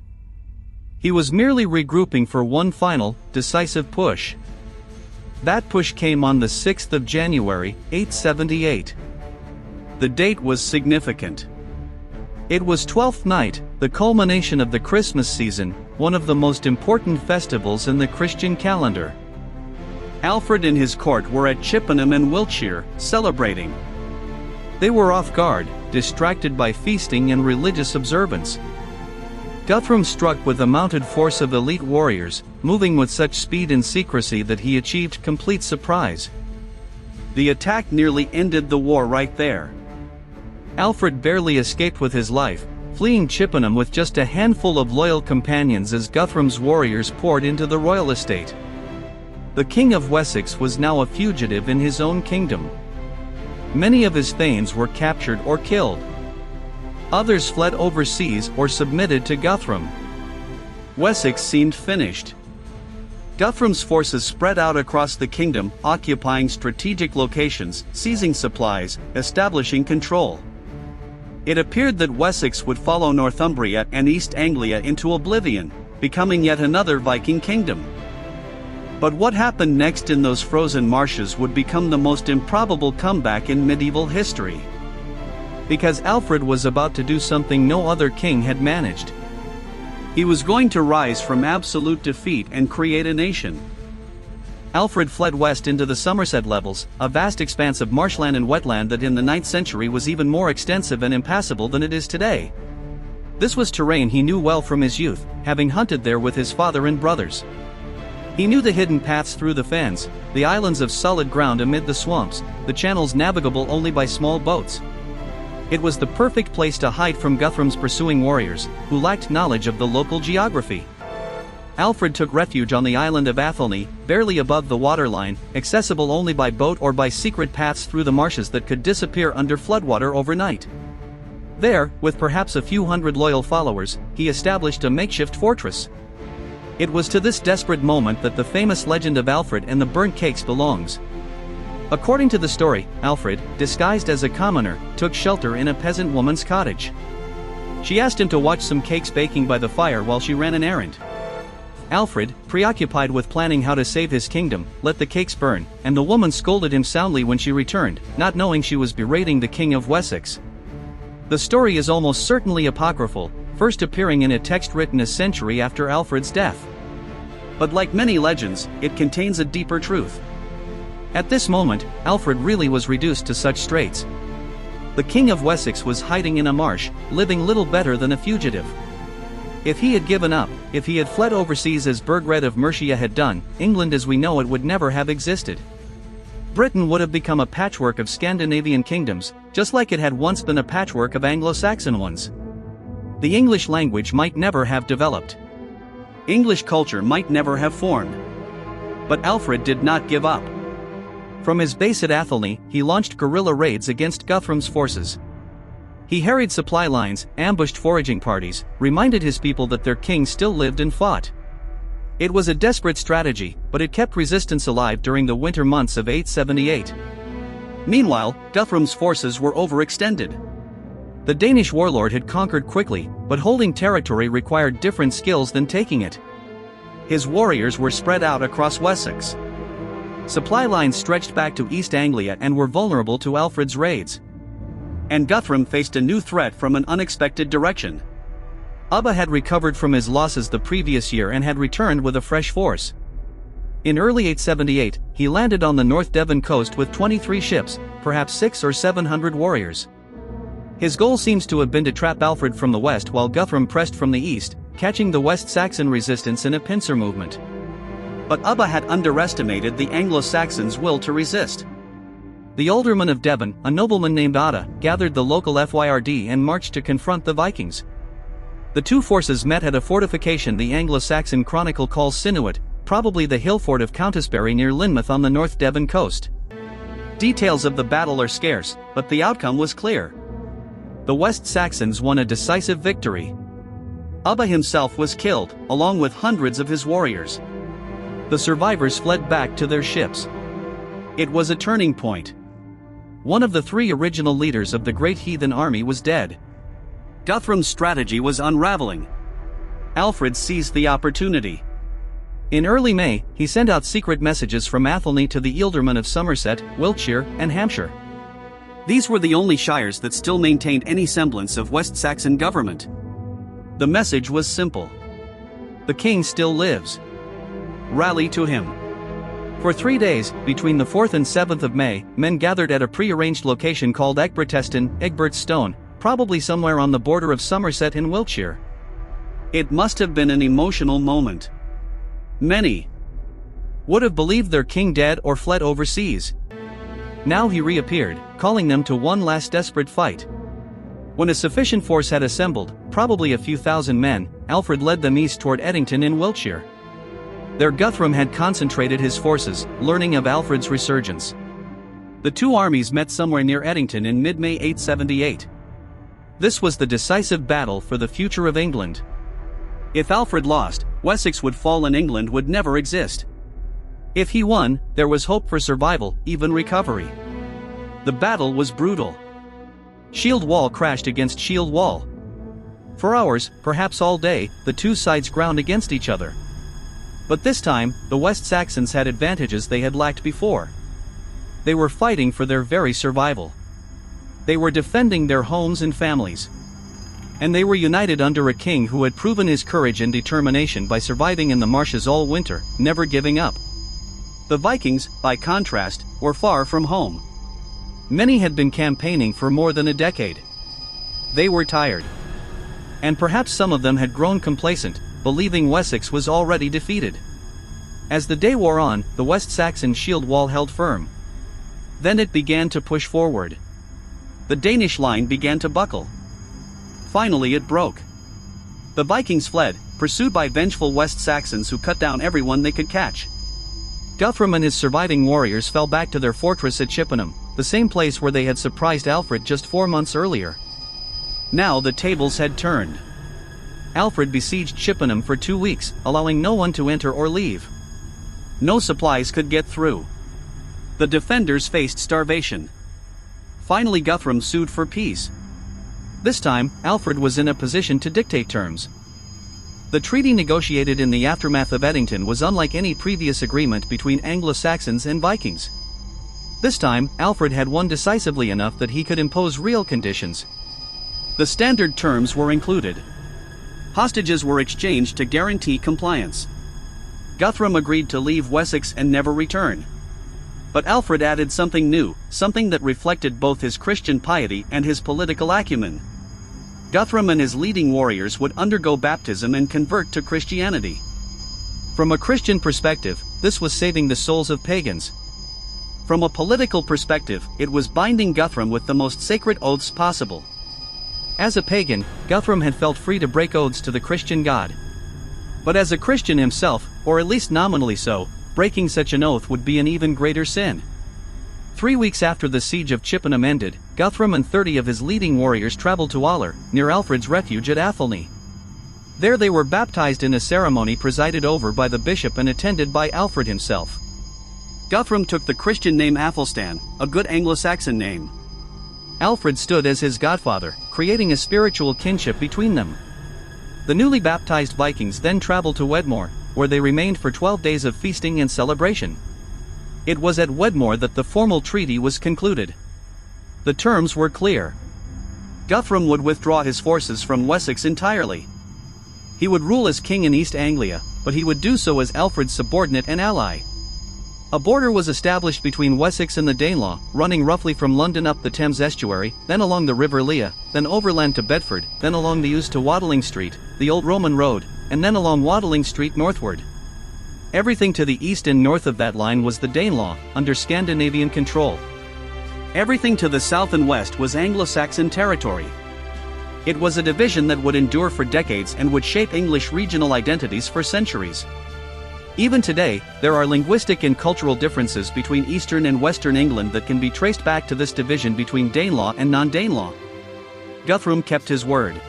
He was merely regrouping for one final, decisive push. That push came on the 6th of January, 878. The date was significant. It was Twelfth Night, the culmination of the Christmas season, one of the most important festivals in the Christian calendar. Alfred and his court were at Chippenham in Wiltshire, celebrating. They were off guard, distracted by feasting and religious observance. Guthrum struck with a mounted force of elite warriors, moving with such speed and secrecy that he achieved complete surprise. The attack nearly ended the war right there. Alfred barely escaped with his life, fleeing Chippenham with just a handful of loyal companions as Guthrum's warriors poured into the royal estate. The King of Wessex was now a fugitive in his own kingdom. Many of his thanes were captured or killed. Others fled overseas or submitted to Guthrum. Wessex seemed finished. Guthrum's forces spread out across the kingdom, occupying strategic locations, seizing supplies, establishing control. It appeared that Wessex would follow Northumbria and East Anglia into oblivion, becoming yet another Viking kingdom. But what happened next in those frozen marshes would become the most improbable comeback in medieval history. Because Alfred was about to do something no other king had managed. He was going to rise from absolute defeat and create a nation. Alfred fled west into the Somerset levels, a vast expanse of marshland and wetland that in the 9th century was even more extensive and impassable than it is today. This was terrain he knew well from his youth, having hunted there with his father and brothers. He knew the hidden paths through the fens, the islands of solid ground amid the swamps, the channels navigable only by small boats. It was the perfect place to hide from Guthrum's pursuing warriors, who lacked knowledge of the local geography. Alfred took refuge on the island of Athelney, barely above the waterline, accessible only by boat or by secret paths through the marshes that could disappear under floodwater overnight. There, with perhaps a few hundred loyal followers, he established a makeshift fortress. It was to this desperate moment that the famous legend of Alfred and the burnt cakes belongs. According to the story, Alfred, disguised as a commoner, took shelter in a peasant woman's cottage. She asked him to watch some cakes baking by the fire while she ran an errand. Alfred, preoccupied with planning how to save his kingdom, let the cakes burn, and the woman scolded him soundly when she returned, not knowing she was berating the King of Wessex. The story is almost certainly apocryphal, first appearing in a text written a century after Alfred's death. But like many legends, it contains a deeper truth. At this moment, Alfred really was reduced to such straits. The King of Wessex was hiding in a marsh, living little better than a fugitive. If he had given up, if he had fled overseas as Burgred of Mercia had done, England as we know it would never have existed. Britain would have become a patchwork of Scandinavian kingdoms, just like it had once been a patchwork of Anglo-Saxon ones. The English language might never have developed. English culture might never have formed. But Alfred did not give up. From his base at Athelney, he launched guerrilla raids against Guthrum's forces. He harried supply lines, ambushed foraging parties, reminded his people that their king still lived and fought. It was a desperate strategy, but it kept resistance alive during the winter months of 878. Meanwhile, Guthrum's forces were overextended. The Danish warlord had conquered quickly, but holding territory required different skills than taking it. His warriors were spread out across Wessex. Supply lines stretched back to East Anglia and were vulnerable to Alfred's raids. And Guthrum faced a new threat from an unexpected direction. Ubba had recovered from his losses the previous year and had returned with a fresh force. In early 878, he landed on the North Devon coast with 23 ships, perhaps 600 or 700 warriors. His goal seems to have been to trap Alfred from the west while Guthrum pressed from the east, catching the West Saxon resistance in a pincer movement. But Ubba had underestimated the Anglo-Saxons' will to resist. The alderman of Devon, a nobleman named Otta, gathered the local FYRD and marched to confront the Vikings. The two forces met at a fortification the Anglo-Saxon chronicle calls Sinuit, probably the hill fort of Countisbury near Lynmouth on the North Devon coast. Details of the battle are scarce, but the outcome was clear. The West Saxons won a decisive victory. Ubba himself was killed, along with hundreds of his warriors. The survivors fled back to their ships. It was a turning point. One of the three original leaders of the Great Heathen Army was dead. Guthrum's strategy was unraveling. Alfred seized the opportunity. In early May, he sent out secret messages from Athelney to the ealdormen of Somerset, Wiltshire, and Hampshire. These were the only shires that still maintained any semblance of West Saxon government. The message was simple. The king still lives. Rally to him. For 3 days, between the 4th and 7th of May, men gathered at a pre-arranged location called Egbert's Stone, probably somewhere on the border of Somerset and Wiltshire. It must have been an emotional moment. Many would have believed their king dead or fled overseas. Now he reappeared, calling them to one last desperate fight. When a sufficient force had assembled, probably a few thousand men, Alfred led them east toward Eddington in Wiltshire. There Guthrum had concentrated his forces, learning of Alfred's resurgence. The two armies met somewhere near Eddington in mid-May 878. This was the decisive battle for the future of England. If Alfred lost, Wessex would fall and England would never exist. If he won, there was hope for survival, even recovery. The battle was brutal. Shield wall crashed against shield wall. For hours, perhaps all day, the two sides ground against each other. But this time, the West Saxons had advantages they had lacked before. They were fighting for their very survival. They were defending their homes and families. And they were united under a king who had proven his courage and determination by surviving in the marshes all winter, never giving up. The Vikings, by contrast, were far from home. Many had been campaigning for more than a decade. They were tired. And perhaps some of them had grown complacent, believing Wessex was already defeated. As the day wore on, the West Saxon shield wall held firm. Then it began to push forward. The Danish line began to buckle. Finally it broke. The Vikings fled, pursued by vengeful West Saxons who cut down everyone they could catch. Guthrum and his surviving warriors fell back to their fortress at Chippenham, the same place where they had surprised Alfred just 4 months earlier. Now the tables had turned. Alfred besieged Chippenham for 2 weeks, allowing no one to enter or leave. No supplies could get through. The defenders faced starvation. Finally Guthrum sued for peace. This time, Alfred was in a position to dictate terms. The treaty negotiated in the aftermath of Eddington was unlike any previous agreement between Anglo-Saxons and Vikings. This time, Alfred had won decisively enough that he could impose real conditions. The standard terms were included. Hostages were exchanged to guarantee compliance. Guthrum agreed to leave Wessex and never return. But Alfred added something new, something that reflected both his Christian piety and his political acumen. Guthrum and his leading warriors would undergo baptism and convert to Christianity. From a Christian perspective, this was saving the souls of pagans. From a political perspective, it was binding Guthrum with the most sacred oaths possible. As a pagan, Guthrum had felt free to break oaths to the Christian God. But as a Christian himself, or at least nominally so, breaking such an oath would be an even greater sin. 3 weeks after the siege of Chippenham ended, Guthrum and 30 of his leading warriors traveled to Aller, near Alfred's refuge at Athelney. There they were baptized in a ceremony presided over by the bishop and attended by Alfred himself. Guthrum took the Christian name Athelstan, a good Anglo-Saxon name. Alfred stood as his godfather, creating a spiritual kinship between them. The newly baptized Vikings then traveled to Wedmore, where they remained for 12 days of feasting and celebration. It was at Wedmore that the formal treaty was concluded. The terms were clear. Guthrum would withdraw his forces from Wessex entirely. He would rule as king in East Anglia, but he would do so as Alfred's subordinate and ally. A border was established between Wessex and the Danelaw, running roughly from London up the Thames estuary, then along the River Lea, then overland to Bedford, then along the Ouse to Watling Street, the old Roman road, and then along Watling Street northward. Everything to the east and north of that line was the Danelaw, under Scandinavian control. Everything to the south and west was Anglo-Saxon territory. It was a division that would endure for decades and would shape English regional identities for centuries. Even today, there are linguistic and cultural differences between eastern and western England that can be traced back to this division between Danelaw and non-Danelaw. Guthrum kept his word.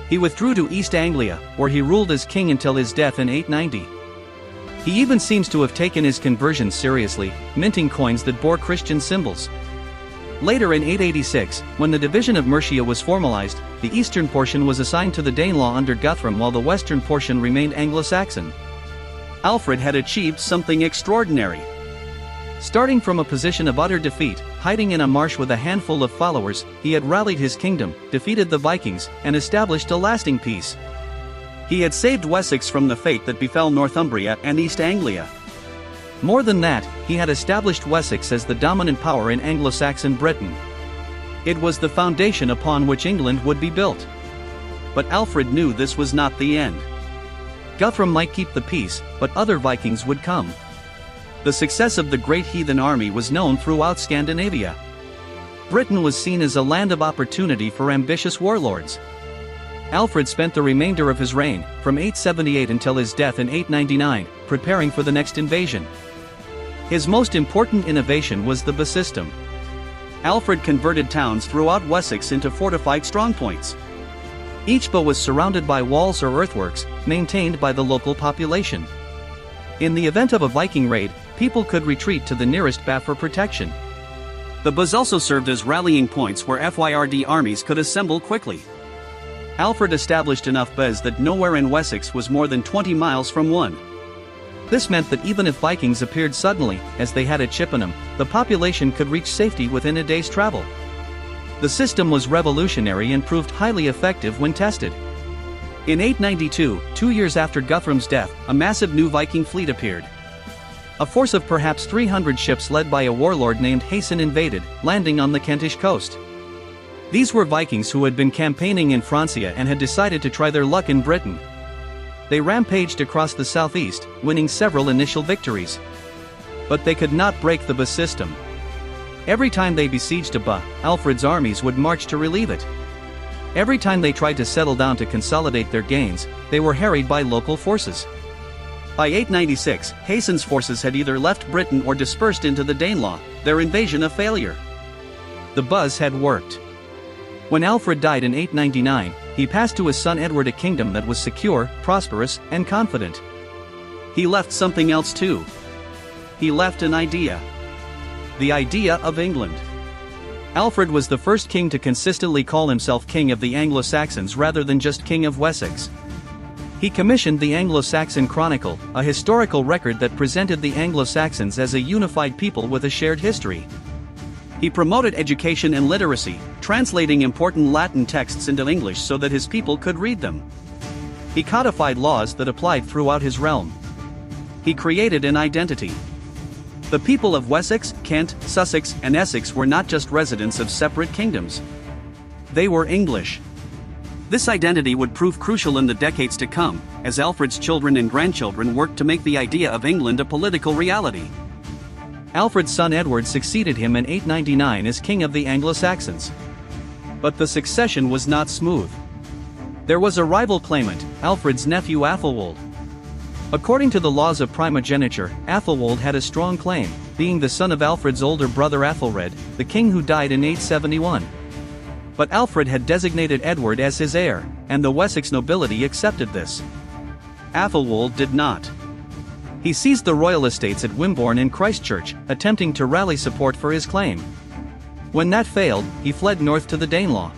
He withdrew to East Anglia, where he ruled as king until his death in 890. He even seems to have taken his conversion seriously, minting coins that bore Christian symbols. Later in 886, when the division of Mercia was formalized, the eastern portion was assigned to the Danelaw under Guthrum while the western portion remained Anglo-Saxon. Alfred had achieved something extraordinary. Starting from a position of utter defeat, hiding in a marsh with a handful of followers, he had rallied his kingdom, defeated the Vikings, and established a lasting peace. He had saved Wessex from the fate that befell Northumbria and East Anglia. More than that, he had established Wessex as the dominant power in Anglo-Saxon Britain. It was the foundation upon which England would be built. But Alfred knew this was not the end. Guthrum might keep the peace, but other Vikings would come. The success of the Great Heathen Army was known throughout Scandinavia. Britain was seen as a land of opportunity for ambitious warlords. Alfred spent the remainder of his reign, from 878 until his death in 899, preparing for the next invasion. His most important innovation was the bus system. Alfred converted towns throughout Wessex into fortified strongpoints. Each bus was surrounded by walls or earthworks, maintained by the local population. In the event of a Viking raid, people could retreat to the nearest bus for protection. The bus also served as rallying points where FYRD armies could assemble quickly. Alfred established enough bus that nowhere in Wessex was more than 20 miles from one. This meant that even if Vikings appeared suddenly, as they had at Chippenham, the population could reach safety within a day's travel. The system was revolutionary and proved highly effective when tested. In 892, 2 years after Guthrum's death, a massive new Viking fleet appeared. A force of perhaps 300 ships led by a warlord named Hason invaded, landing on the Kentish coast. These were Vikings who had been campaigning in Francia and had decided to try their luck in Britain. They rampaged across the southeast, winning several initial victories. But they could not break the bus system. Every time they besieged a bus, Alfred's armies would march to relieve it. Every time they tried to settle down to consolidate their gains, they were harried by local forces. By 896, Hason's forces had either left Britain or dispersed into the Danelaw, their invasion a failure. The buzz had worked. When Alfred died in 899, he passed to his son Edward a kingdom that was secure, prosperous, and confident. He left something else too. He left an idea. The idea of England. Alfred was the first king to consistently call himself king of the Anglo-Saxons rather than just king of Wessex. He commissioned the Anglo-Saxon Chronicle, a historical record that presented the Anglo-Saxons as a unified people with a shared history. He promoted education and literacy, translating important Latin texts into English so that his people could read them. He codified laws that applied throughout his realm. He created an identity. The people of Wessex, Kent, Sussex, and Essex were not just residents of separate kingdoms. They were English. This identity would prove crucial in the decades to come, as Alfred's children and grandchildren worked to make the idea of England a political reality. Alfred's son Edward succeeded him in 899 as king of the Anglo-Saxons. But the succession was not smooth. There was a rival claimant, Alfred's nephew Athelwold. According to the laws of primogeniture, Athelwold had a strong claim, being the son of Alfred's older brother Athelred, the king who died in 871. But Alfred had designated Edward as his heir, and the Wessex nobility accepted this. Athelwold did not. He seized the royal estates at Wimborne and Christchurch, attempting to rally support for his claim. When that failed, he fled north to the Danelaw.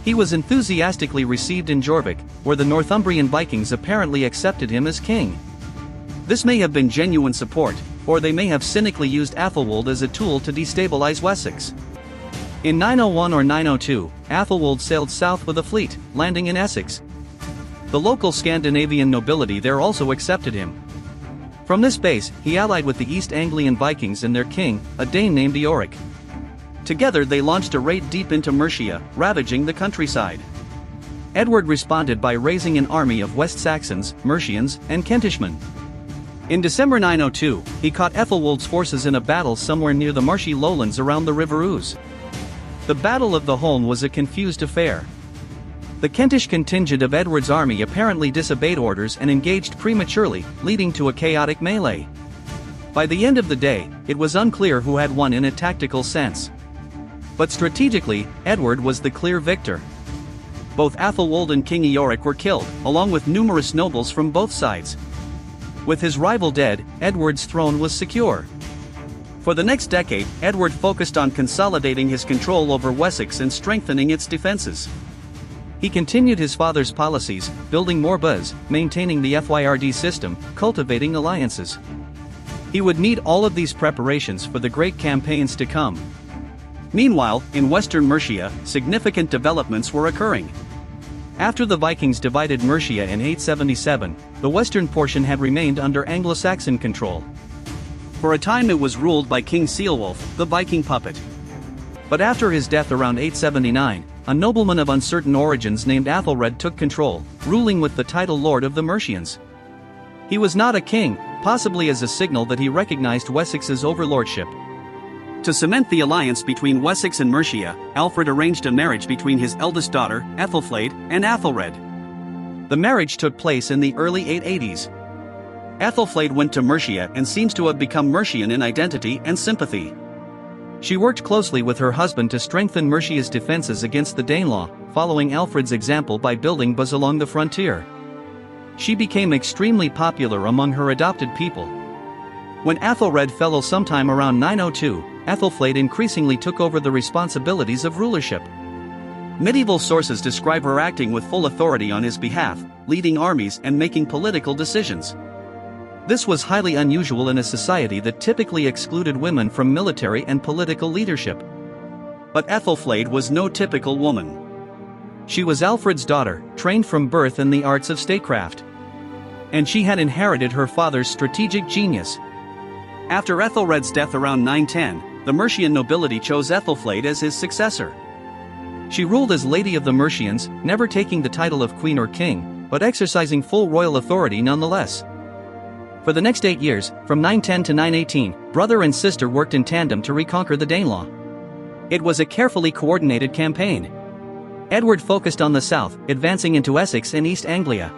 He was enthusiastically received in Jorvik, where the Northumbrian Vikings apparently accepted him as king. This may have been genuine support, or they may have cynically used Athelwold as a tool to destabilize Wessex. In 901 or 902, Athelwold sailed south with a fleet, landing in Essex. The local Scandinavian nobility there also accepted him. From this base, he allied with the East Anglian Vikings and their king, a Dane named Eoric. Together they launched a raid deep into Mercia, ravaging the countryside. Edward responded by raising an army of West Saxons, Mercians, and Kentishmen. In December 902, he caught Ethelwold's forces in a battle somewhere near the marshy lowlands around the River Ouse. The Battle of the Holm was a confused affair. The Kentish contingent of Edward's army apparently disobeyed orders and engaged prematurely, leading to a chaotic melee. By the end of the day, it was unclear who had won in a tactical sense. But strategically, Edward was the clear victor. Both Athelwold and King Eoric were killed, along with numerous nobles from both sides. With his rival dead, Edward's throne was secure. For the next decade, Edward focused on consolidating his control over Wessex and strengthening its defenses. He continued his father's policies, building more buzz, maintaining the FYRD system, cultivating alliances. He would need all of these preparations for the great campaigns to come. Meanwhile, in western Mercia, significant developments were occurring. After the Vikings divided Mercia in 877, the western portion had remained under Anglo-Saxon control. For a time it was ruled by King Ceolwulf, the Viking puppet. But after his death around 879, a nobleman of uncertain origins named Athelred took control, ruling with the title Lord of the Mercians. He was not a king, possibly as a signal that he recognized Wessex's overlordship. To cement the alliance between Wessex and Mercia, Alfred arranged a marriage between his eldest daughter, Ethelflaed, and Athelred. The marriage took place in the early 880s. Athelflaed went to Mercia and seems to have become Mercian in identity and sympathy. She worked closely with her husband to strengthen Mercia's defenses against the Danelaw, following Alfred's example by building buzz along the frontier. She became extremely popular among her adopted people. When Athelred fell sometime around 902, Athelflaed increasingly took over the responsibilities of rulership. Medieval sources describe her acting with full authority on his behalf, leading armies and making political decisions. This was highly unusual in a society that typically excluded women from military and political leadership. But Athelflaed was no typical woman. She was Alfred's daughter, trained from birth in the arts of statecraft. And she had inherited her father's strategic genius. After Ethelred's death around 910, the Mercian nobility chose Ethelflaed as his successor. She ruled as Lady of the Mercians, never taking the title of queen or king, but exercising full royal authority nonetheless. For the next 8 years, from 910 to 918, brother and sister worked in tandem to reconquer the Danelaw. It was a carefully coordinated campaign. Edward focused on the south, advancing into Essex and East Anglia.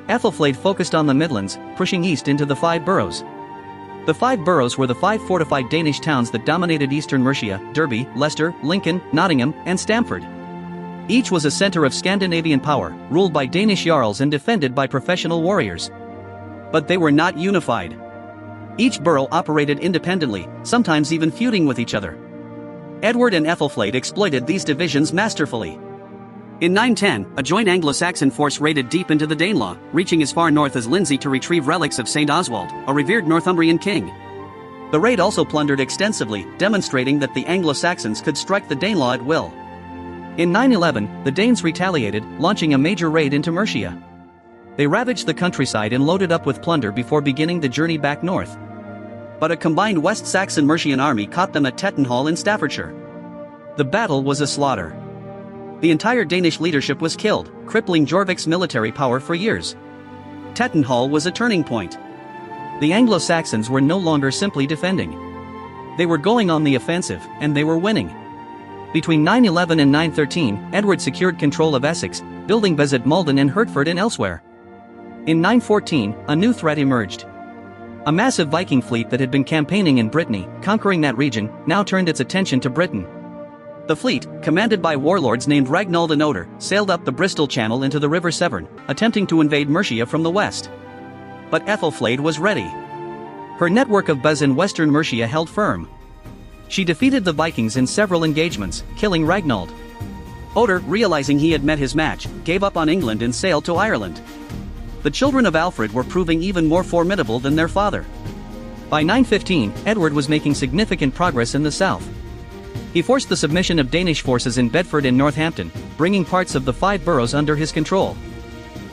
Ethelflaed focused on the Midlands, pushing east into the 5 boroughs. The 5 boroughs were the 5 fortified Danish towns that dominated eastern Mercia: Derby, Leicester, Lincoln, Nottingham, and Stamford. Each was a center of Scandinavian power, ruled by Danish jarls and defended by professional warriors. But they were not unified. Each borough operated independently, sometimes even feuding with each other. Edward and Ethelflaed exploited these divisions masterfully. In 910, a joint Anglo-Saxon force raided deep into the Danelaw, reaching as far north as Lindsey to retrieve relics of St. Oswald, a revered Northumbrian king. The raid also plundered extensively, demonstrating that the Anglo-Saxons could strike the Danelaw at will. In 911, the Danes retaliated, launching a major raid into Mercia. They ravaged the countryside and loaded up with plunder before beginning the journey back north. But a combined West Saxon Mercian army caught them at Tettenhall in Staffordshire. The battle was a slaughter. The entire Danish leadership was killed, crippling Jorvik's military power for years. Tettenhall was a turning point. The Anglo-Saxons were no longer simply defending. They were going on the offensive, and they were winning. Between 911 and 913, Edward secured control of Essex, building bases at Malden and Hertford and elsewhere. In 914, a new threat emerged. A massive Viking fleet that had been campaigning in Brittany, conquering that region, now turned its attention to Britain. The fleet, commanded by warlords named Ragnald and Oder, sailed up the Bristol Channel into the River Severn, attempting to invade Mercia from the west. But Ethelflaed was ready. Her network of bases in western Mercia held firm. She defeated the Vikings in several engagements, killing Ragnald. Oder, realizing he had met his match, gave up on England and sailed to Ireland. The children of Alfred were proving even more formidable than their father. By 915, Edward was making significant progress in the south. He forced the submission of Danish forces in Bedford and Northampton, bringing parts of the Five Boroughs under his control.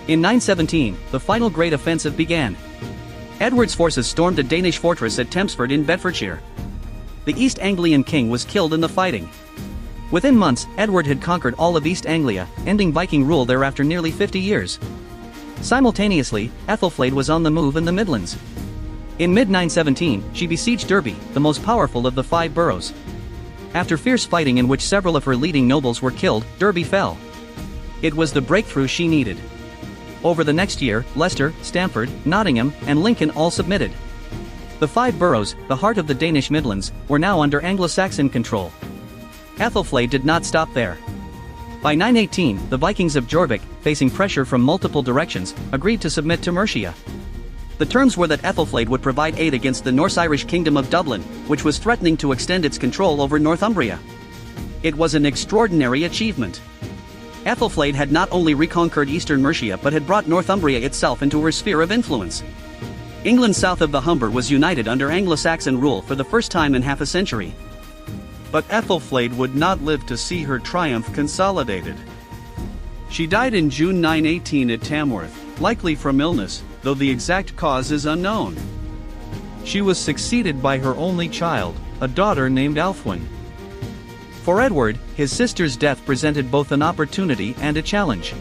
In 917, the final great offensive began. Edward's forces stormed a Danish fortress at Tempsford in Bedfordshire. The East Anglian king was killed in the fighting. Within months, Edward had conquered all of East Anglia, ending Viking rule there after nearly 50 years. Simultaneously, Ethelflaed was on the move in the Midlands. In mid-917, she besieged Derby, the most powerful of the Five Boroughs. After fierce fighting in which several of her leading nobles were killed, Derby fell. It was the breakthrough she needed. Over the next year, Leicester, Stamford, Nottingham, and Lincoln all submitted. The Five Boroughs, the heart of the Danish Midlands, were now under Anglo-Saxon control. Ethelflaed did not stop there. By 918, the Vikings of Jorvik, facing pressure from multiple directions, agreed to submit to Mercia. The terms were that Ethelflaed would provide aid against the Norse-Irish kingdom of Dublin, which was threatening to extend its control over Northumbria. It was an extraordinary achievement. Ethelflaed had not only reconquered eastern Mercia but had brought Northumbria itself into her sphere of influence. England south of the Humber was united under Anglo-Saxon rule for the first time in half a century. But Ethelflaed would not live to see her triumph consolidated. She died in June 918 at Tamworth, likely from illness, though the exact cause is unknown. She was succeeded by her only child, a daughter named Alfwin. For Edward, his sister's death presented both an opportunity and a challenge.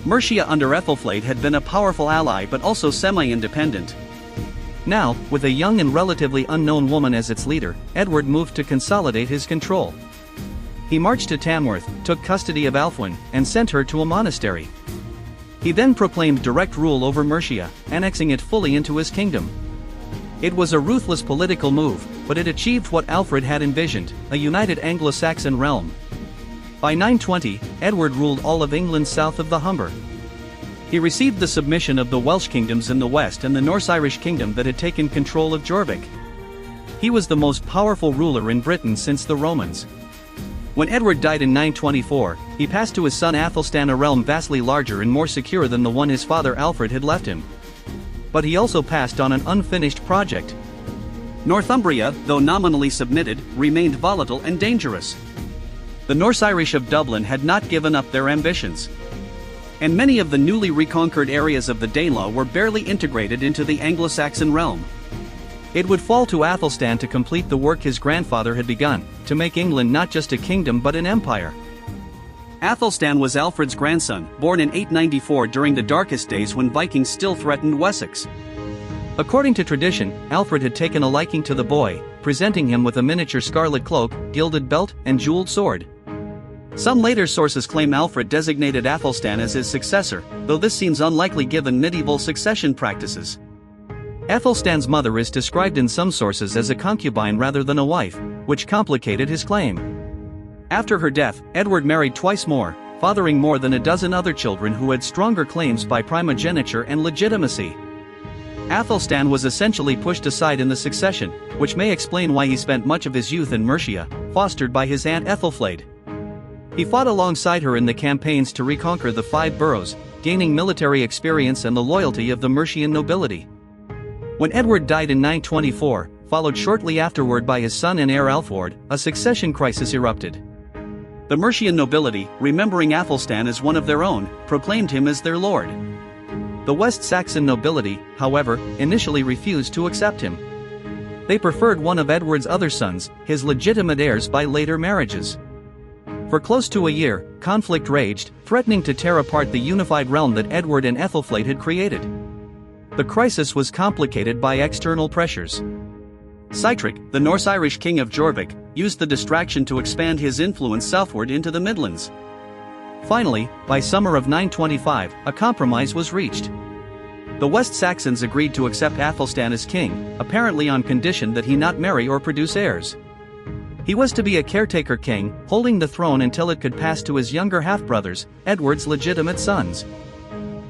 Mercia under Ethelflaed had been a powerful ally but also semi-independent. Now, with a young and relatively unknown woman as its leader, Edward moved to consolidate his control. He marched to Tamworth, took custody of Alfwin, and sent her to a monastery. He then proclaimed direct rule over Mercia, annexing it fully into his kingdom. It was a ruthless political move, but it achieved what Alfred had envisioned, a united Anglo-Saxon realm. By 920, Edward ruled all of England south of the Humber. He received the submission of the Welsh kingdoms in the west and the Norse-Irish kingdom that had taken control of Jorvik. He was the most powerful ruler in Britain since the Romans. When Edward died in 924, he passed to his son Athelstan a realm vastly larger and more secure than the one his father Alfred had left him. But he also passed on an unfinished project. Northumbria, though nominally submitted, remained volatile and dangerous. The Norse-Irish of Dublin had not given up their ambitions. And many of the newly reconquered areas of the Danelaw were barely integrated into the Anglo-Saxon realm. It would fall to Athelstan to complete the work his grandfather had begun, to make England not just a kingdom but an empire. Athelstan was Alfred's grandson, born in 894 during the darkest days when Vikings still threatened Wessex. According to tradition, Alfred had taken a liking to the boy, presenting him with a miniature scarlet cloak, gilded belt, and jeweled sword. Some later sources claim Alfred designated Athelstan as his successor, though this seems unlikely given medieval succession practices. Athelstan's mother is described in some sources as a concubine rather than a wife, which complicated his claim. After her death, Edward married twice more, fathering more than a dozen other children who had stronger claims by primogeniture and legitimacy. Athelstan was essentially pushed aside in the succession, which may explain why he spent much of his youth in Mercia, fostered by his aunt Ethelflaed. He fought alongside her in the campaigns to reconquer the Five Boroughs, gaining military experience and the loyalty of the Mercian nobility. When Edward died in 924, followed shortly afterward by his son and heir Alfred, a succession crisis erupted. The Mercian nobility, remembering Athelstan as one of their own, proclaimed him as their lord. The West Saxon nobility, however, initially refused to accept him. They preferred one of Edward's other sons, his legitimate heirs by later marriages. For close to a year, conflict raged, threatening to tear apart the unified realm that Edward and Ethelflaed had created. The crisis was complicated by external pressures. Sihtric, the Norse-Irish king of Jorvik, used the distraction to expand his influence southward into the Midlands. Finally, by summer of 925, a compromise was reached. The West Saxons agreed to accept Athelstan as king, apparently on condition that he not marry or produce heirs. He was to be a caretaker king, holding the throne until it could pass to his younger half-brothers, Edward's legitimate sons.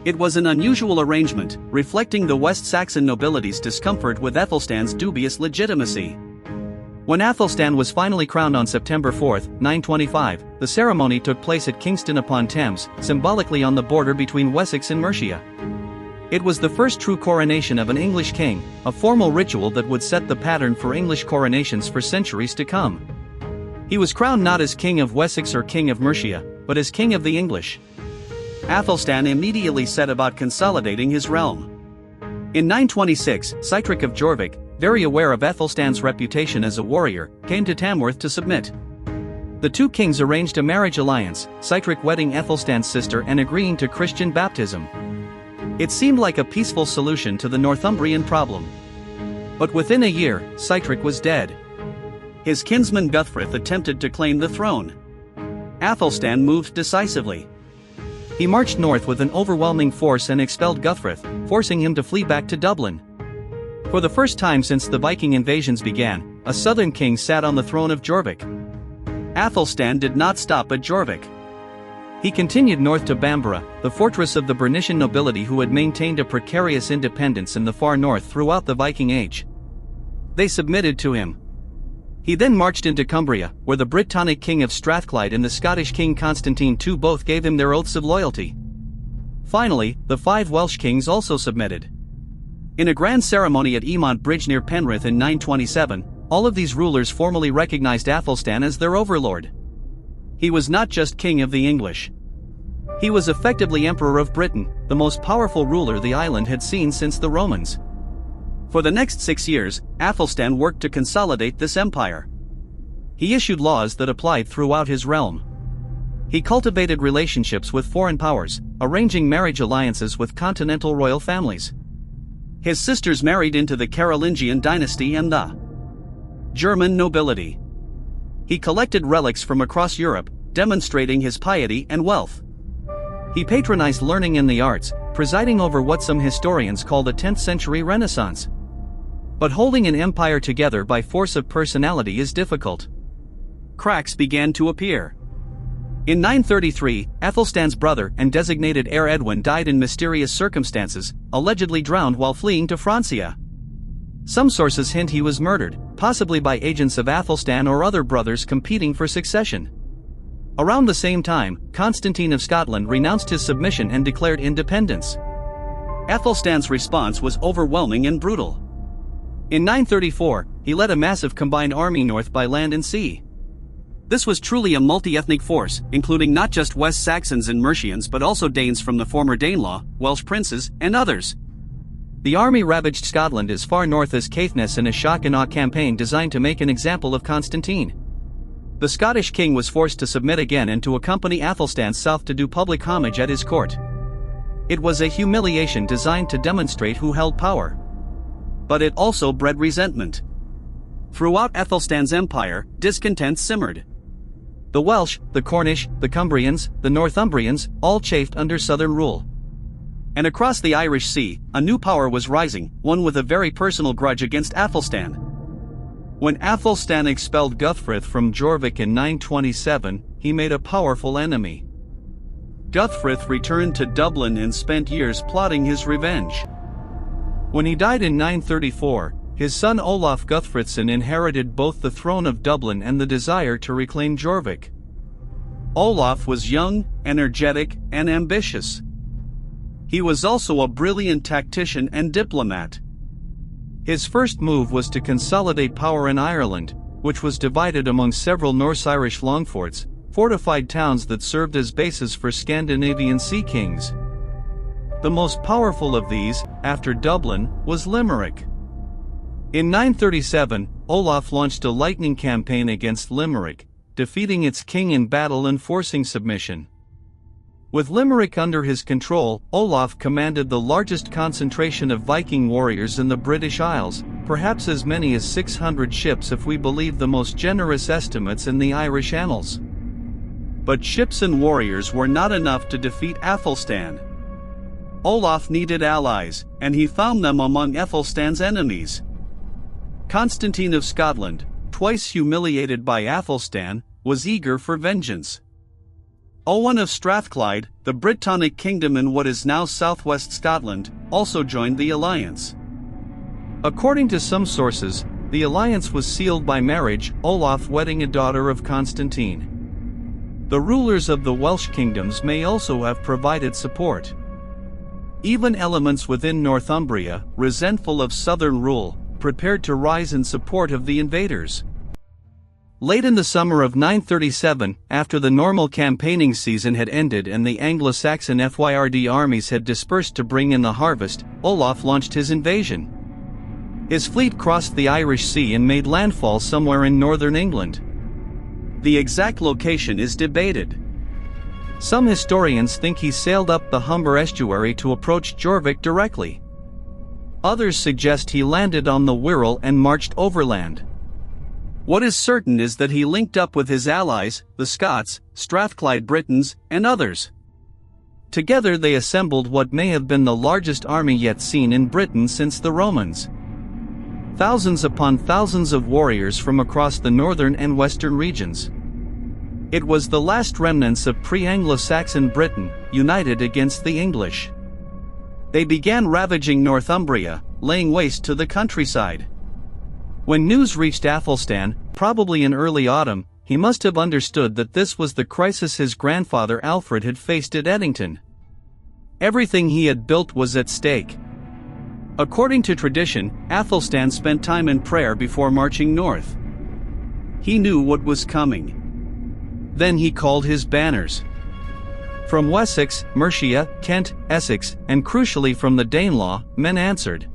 It was an unusual arrangement, reflecting the West Saxon nobility's discomfort with Ethelstan's dubious legitimacy. When Athelstan was finally crowned on September 4, 925, the ceremony took place at Kingston upon Thames, symbolically on the border between Wessex and Mercia. It was the first true coronation of an English king, a formal ritual that would set the pattern for English coronations for centuries to come. He was crowned not as King of Wessex or King of Mercia, but as King of the English. Athelstan immediately set about consolidating his realm. In 926, Sihtric of Jorvik, very aware of Ethelstan's reputation as a warrior, came to Tamworth to submit. The two kings arranged a marriage alliance, Sihtric wedding Ethelstan's sister and agreeing to Christian baptism. It seemed like a peaceful solution to the Northumbrian problem. But within a year, Sihtric was dead. His kinsman Guthfrith attempted to claim the throne. Athelstan moved decisively. He marched north with an overwhelming force and expelled Guthfrith, forcing him to flee back to Dublin. For the first time since the Viking invasions began, a southern king sat on the throne of Jorvik. Athelstan did not stop at Jorvik. He continued north to Bamborough, the fortress of the Bernician nobility who had maintained a precarious independence in the far north throughout the Viking Age. They submitted to him. He then marched into Cumbria, where the Brittonic king of Strathclyde and the Scottish king Constantine II both gave him their oaths of loyalty. Finally, the 5 Welsh kings also submitted. In a grand ceremony at Emont Bridge near Penrith in 927, all of these rulers formally recognized Athelstan as their overlord. He was not just king of the English. He was effectively emperor of Britain, the most powerful ruler the island had seen since the Romans. For the next 6 years, Athelstan worked to consolidate this empire. He issued laws that applied throughout his realm. He cultivated relationships with foreign powers, arranging marriage alliances with continental royal families. His sisters married into the Carolingian dynasty and the German nobility. He collected relics from across Europe, demonstrating his piety and wealth. He patronized learning and the arts, presiding over what some historians call the 10th century Renaissance. But holding an empire together by force of personality is difficult. Cracks began to appear. In 933, Athelstan's brother and designated heir Edwin died in mysterious circumstances, allegedly drowned while fleeing to Francia. Some sources hint he was murdered, possibly by agents of Athelstan or other brothers competing for succession. Around the same time, Constantine of Scotland renounced his submission and declared independence. Athelstan's response was overwhelming and brutal. In 934, he led a massive combined army north by land and sea. This was truly a multi-ethnic force, including not just West Saxons and Mercians but also Danes from the former Danelaw, Welsh princes, and others. The army ravaged Scotland as far north as Caithness in a shock-and-awe campaign designed to make an example of Constantine. The Scottish king was forced to submit again and to accompany Athelstan south to do public homage at his court. It was a humiliation designed to demonstrate who held power. But it also bred resentment. Throughout Athelstan's empire, discontent simmered. The Welsh, the Cornish, the Cumbrians, the Northumbrians, all chafed under southern rule. And across the Irish Sea, a new power was rising, one with a very personal grudge against Athelstan. When Athelstan expelled Guthfrith from Jorvik in 927, he made a powerful enemy. Guthfrith returned to Dublin and spent years plotting his revenge. When he died in 934, his son Olaf Guthfrithson inherited both the throne of Dublin and the desire to reclaim Jorvik. Olaf was young, energetic, and ambitious. He was also a brilliant tactician and diplomat. His first move was to consolidate power in Ireland, which was divided among several Norse-Irish longforts, fortified towns that served as bases for Scandinavian sea kings. The most powerful of these, after Dublin, was Limerick. In 937, Olaf launched a lightning campaign against Limerick, defeating its king in battle and forcing submission. With Limerick under his control, Olaf commanded the largest concentration of Viking warriors in the British Isles, perhaps as many as 600 ships if we believe the most generous estimates in the Irish annals. But ships and warriors were not enough to defeat Athelstan. Olaf needed allies, and he found them among Athelstan's enemies. Constantine of Scotland, twice humiliated by Athelstan, was eager for vengeance. Owen of Strathclyde, the Brittonic kingdom in what is now southwest Scotland, also joined the alliance. According to some sources, the alliance was sealed by marriage, Olaf wedding a daughter of Constantine. The rulers of the Welsh kingdoms may also have provided support. Even elements within Northumbria, resentful of southern rule, prepared to rise in support of the invaders. Late in the summer of 937, after the normal campaigning season had ended and the Anglo-Saxon Fyrd armies had dispersed to bring in the harvest, Olaf launched his invasion. His fleet crossed the Irish Sea and made landfall somewhere in northern England. The exact location is debated. Some historians think he sailed up the Humber estuary to approach Jorvik directly. Others suggest he landed on the Wirral and marched overland. What is certain is that he linked up with his allies, the Scots, Strathclyde Britons, and others. Together they assembled what may have been the largest army yet seen in Britain since the Romans. Thousands upon thousands of warriors from across the northern and western regions. It was the last remnants of pre-Anglo-Saxon Britain, united against the English. They began ravaging Northumbria, laying waste to the countryside. When news reached Athelstan, probably in early autumn, he must have understood that this was the crisis his grandfather Alfred had faced at Edington. Everything he had built was at stake. According to tradition, Athelstan spent time in prayer before marching north. He knew what was coming. Then he called his banners. From Wessex, Mercia, Kent, Essex, and crucially from the Danelaw, men answered.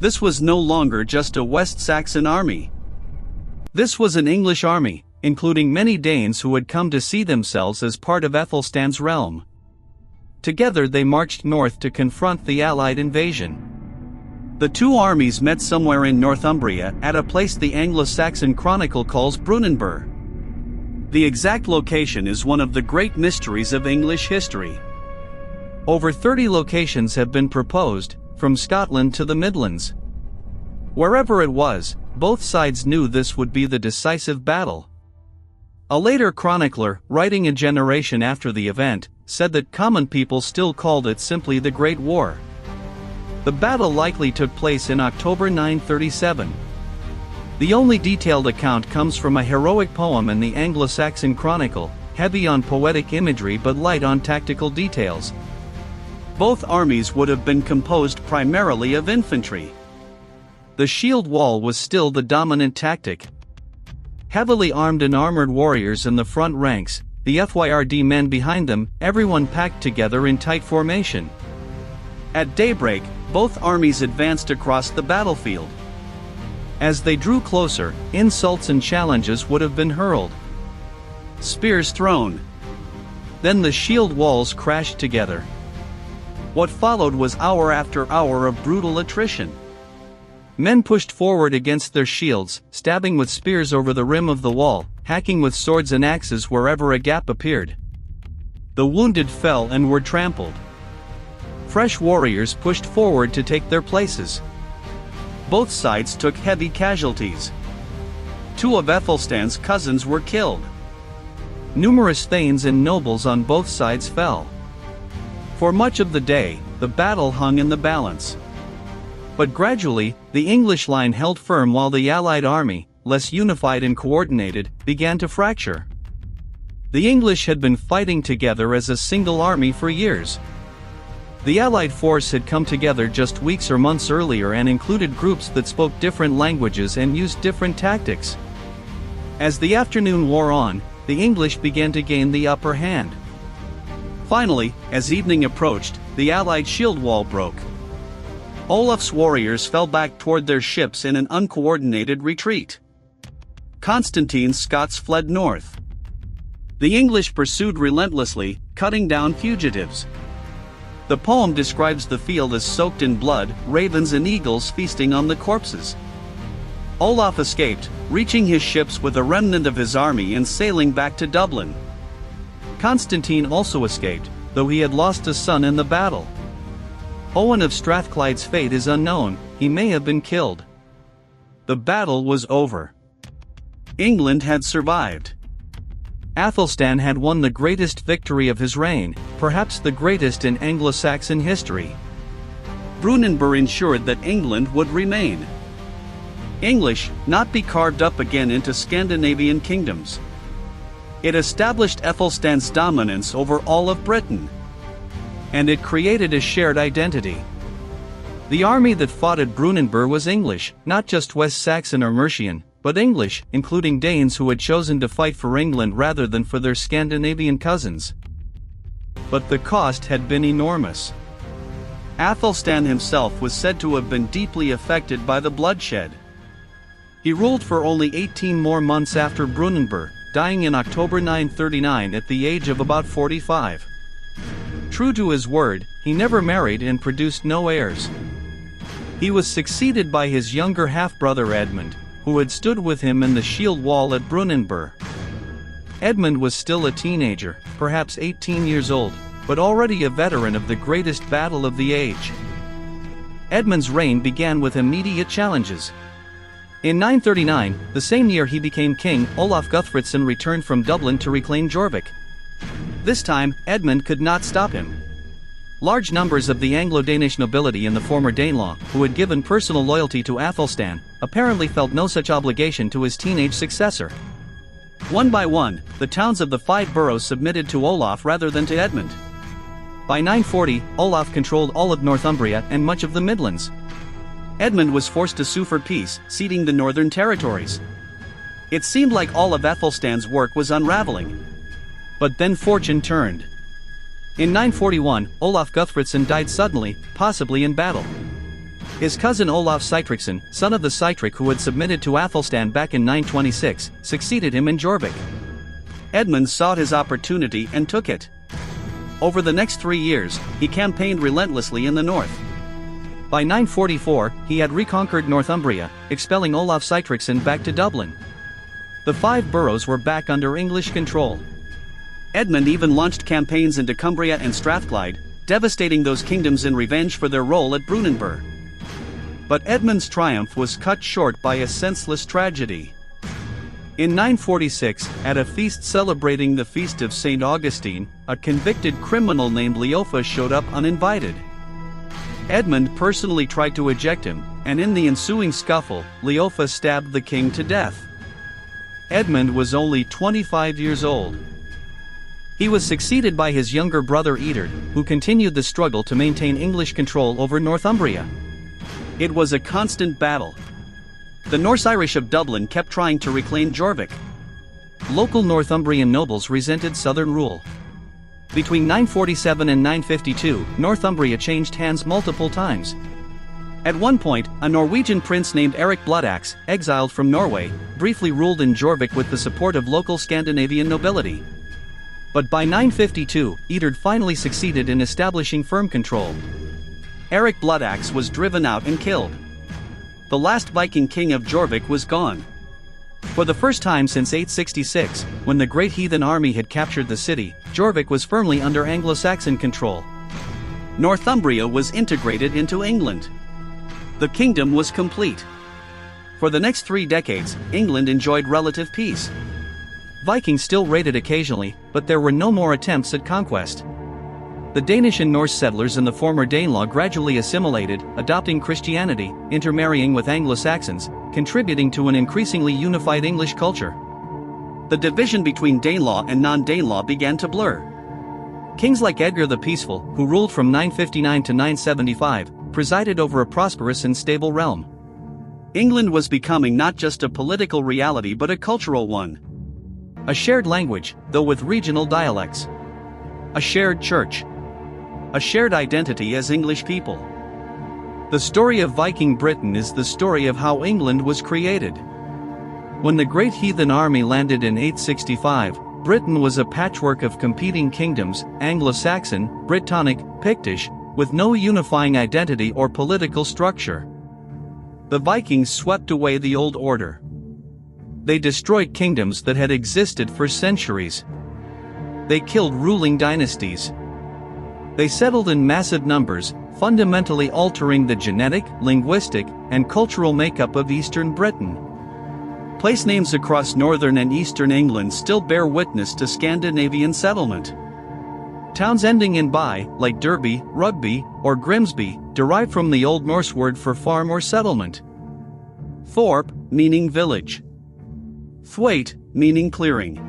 This was no longer just a West Saxon army. This was an English army, including many Danes who had come to see themselves as part of Athelstan's realm. Together they marched north to confront the Allied invasion. The two armies met somewhere in Northumbria at a place the Anglo-Saxon chronicle calls Brunanburh. The exact location is one of the great mysteries of English history. Over 30 locations have been proposed, from Scotland to the Midlands. Wherever it was, both sides knew this would be the decisive battle. A later chronicler, writing a generation after the event, said that common people still called it simply the Great War. The battle likely took place in October 937. The only detailed account comes from a heroic poem in the Anglo-Saxon Chronicle, heavy on poetic imagery but light on tactical details. Both armies would have been composed primarily of infantry. The shield wall was still the dominant tactic. Heavily armed and armored warriors in the front ranks, the Fyrd men behind them, everyone packed together in tight formation. At daybreak, both armies advanced across the battlefield. As they drew closer, insults and challenges would have been hurled. Spears thrown. Then the shield walls crashed together. What followed was hour after hour of brutal attrition. Men pushed forward against their shields, stabbing with spears over the rim of the wall, hacking with swords and axes wherever a gap appeared. The wounded fell and were trampled. Fresh warriors pushed forward to take their places. Both sides took heavy casualties. Two of Ethelstan's cousins were killed. Numerous thanes and nobles on both sides fell. For much of the day, the battle hung in the balance. But gradually, the English line held firm while the Allied army, less unified and coordinated, began to fracture. The English had been fighting together as a single army for years. The Allied force had come together just weeks or months earlier and included groups that spoke different languages and used different tactics. As the afternoon wore on, the English began to gain the upper hand. Finally, as evening approached, the Allied shield wall broke. Olaf's warriors fell back toward their ships in an uncoordinated retreat. Constantine's Scots fled north. The English pursued relentlessly, cutting down fugitives. The poem describes the field as soaked in blood, ravens and eagles feasting on the corpses. Olaf escaped, reaching his ships with a remnant of his army and sailing back to Dublin. Constantine also escaped, though he had lost a son in the battle. Owen of Strathclyde's fate is unknown, he may have been killed. The battle was over. England had survived. Athelstan had won the greatest victory of his reign, perhaps the greatest in Anglo-Saxon history. Brunanburh ensured that England would remain English, not be carved up again into Scandinavian kingdoms. It established Athelstan's dominance over all of Britain. And it created a shared identity. The army that fought at Brunanburh was English, not just West Saxon or Mercian, but English, including Danes who had chosen to fight for England rather than for their Scandinavian cousins. But the cost had been enormous. Athelstan himself was said to have been deeply affected by the bloodshed. He ruled for only 18 more months after Brunanburh, dying in October 939 at the age of about 45. True to his word, he never married and produced no heirs. He was succeeded by his younger half-brother Edmund, who had stood with him in the shield wall at Brunanburh. Edmund was still a teenager, perhaps 18 years old, but already a veteran of the greatest battle of the age. Edmund's reign began with immediate challenges. In 939, the same year he became king, Olaf Guthfrithson returned from Dublin to reclaim Jorvik. This time, Edmund could not stop him. Large numbers of the Anglo-Danish nobility in the former Danelaw, who had given personal loyalty to Athelstan, apparently felt no such obligation to his teenage successor. One by one, the towns of the 5 boroughs submitted to Olaf rather than to Edmund. By 940, Olaf controlled all of Northumbria and much of the Midlands. Edmund was forced to sue for peace, ceding the northern territories. It seemed like all of Athelstan's work was unraveling. But then fortune turned. In 941, Olaf Guthfrithson died suddenly, possibly in battle. His cousin Olaf Sihtricsson, son of the Sihtric who had submitted to Athelstan back in 926, succeeded him in Jorvik. Edmund sought his opportunity and took it. Over the next 3 years, he campaigned relentlessly in the north. By 944, he had reconquered Northumbria, expelling Olaf Sihtricsson back to Dublin. The 5 boroughs were back under English control. Edmund even launched campaigns into Cumbria and Strathclyde, devastating those kingdoms in revenge for their role at Brunanburh. But Edmund's triumph was cut short by a senseless tragedy. In 946, at a feast celebrating the feast of St. Augustine, a convicted criminal named Leofa showed up uninvited. Edmund personally tried to eject him, and in the ensuing scuffle, Leofa stabbed the king to death. Edmund was only 25 years old. He was succeeded by his younger brother Eadred, who continued the struggle to maintain English control over Northumbria. It was a constant battle. The Norse-Irish of Dublin kept trying to reclaim Jorvik. Local Northumbrian nobles resented southern rule. Between 947 and 952, Northumbria changed hands multiple times. At one point, a Norwegian prince named Eric Bloodaxe, exiled from Norway, briefly ruled in Jorvik with the support of local Scandinavian nobility. But by 952, Eadred finally succeeded in establishing firm control. Eric Bloodaxe was driven out and killed. The last Viking king of Jorvik was gone. For the first time since 866, when the Great Heathen Army had captured the city, Jorvik was firmly under Anglo-Saxon control. Northumbria was integrated into England. The kingdom was complete. For the next 3 decades, England enjoyed relative peace. Vikings still raided occasionally, but there were no more attempts at conquest. The Danish and Norse settlers in the former Danelaw gradually assimilated, adopting Christianity, intermarrying with Anglo-Saxons, contributing to an increasingly unified English culture. The division between Danelaw and non-Danelaw began to blur. Kings like Edgar the Peaceful, who ruled from 959 to 975, presided over a prosperous and stable realm. England was becoming not just a political reality but a cultural one. A shared language, though with regional dialects. A shared church. A shared identity as English people. The story of Viking Britain is the story of how England was created. When the Great Heathen Army landed in 865, Britain was a patchwork of competing kingdoms, Anglo-Saxon, Brittonic, Pictish, with no unifying identity or political structure. The Vikings swept away the old order. They destroyed kingdoms that had existed for centuries. They killed ruling dynasties. They settled in massive numbers, fundamentally altering the genetic, linguistic, and cultural makeup of Eastern Britain. Place names across northern and eastern England still bear witness to Scandinavian settlement. Towns ending in by, like Derby, Rugby, or Grimsby, derive from the Old Norse word for farm or settlement. Thorp, meaning village. Thwaite, meaning clearing.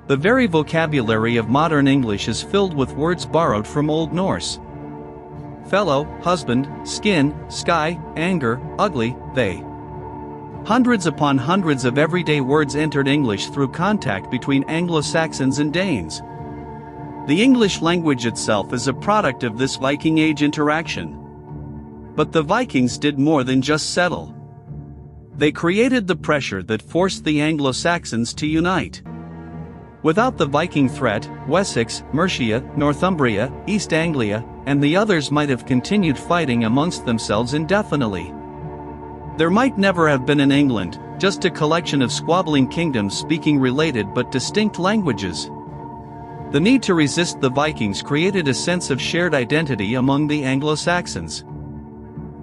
The very vocabulary of modern English is filled with words borrowed from Old Norse. Fellow, husband, skin, sky, anger, ugly, they. Hundreds upon hundreds of everyday words entered English through contact between Anglo-Saxons and Danes. The English language itself is a product of this Viking Age interaction. But the Vikings did more than just settle. They created the pressure that forced the Anglo-Saxons to unite. Without the Viking threat, Wessex, Mercia, Northumbria, East Anglia, and the others might have continued fighting amongst themselves indefinitely. There might never have been an England, just a collection of squabbling kingdoms speaking related but distinct languages. The need to resist the Vikings created a sense of shared identity among the Anglo-Saxons.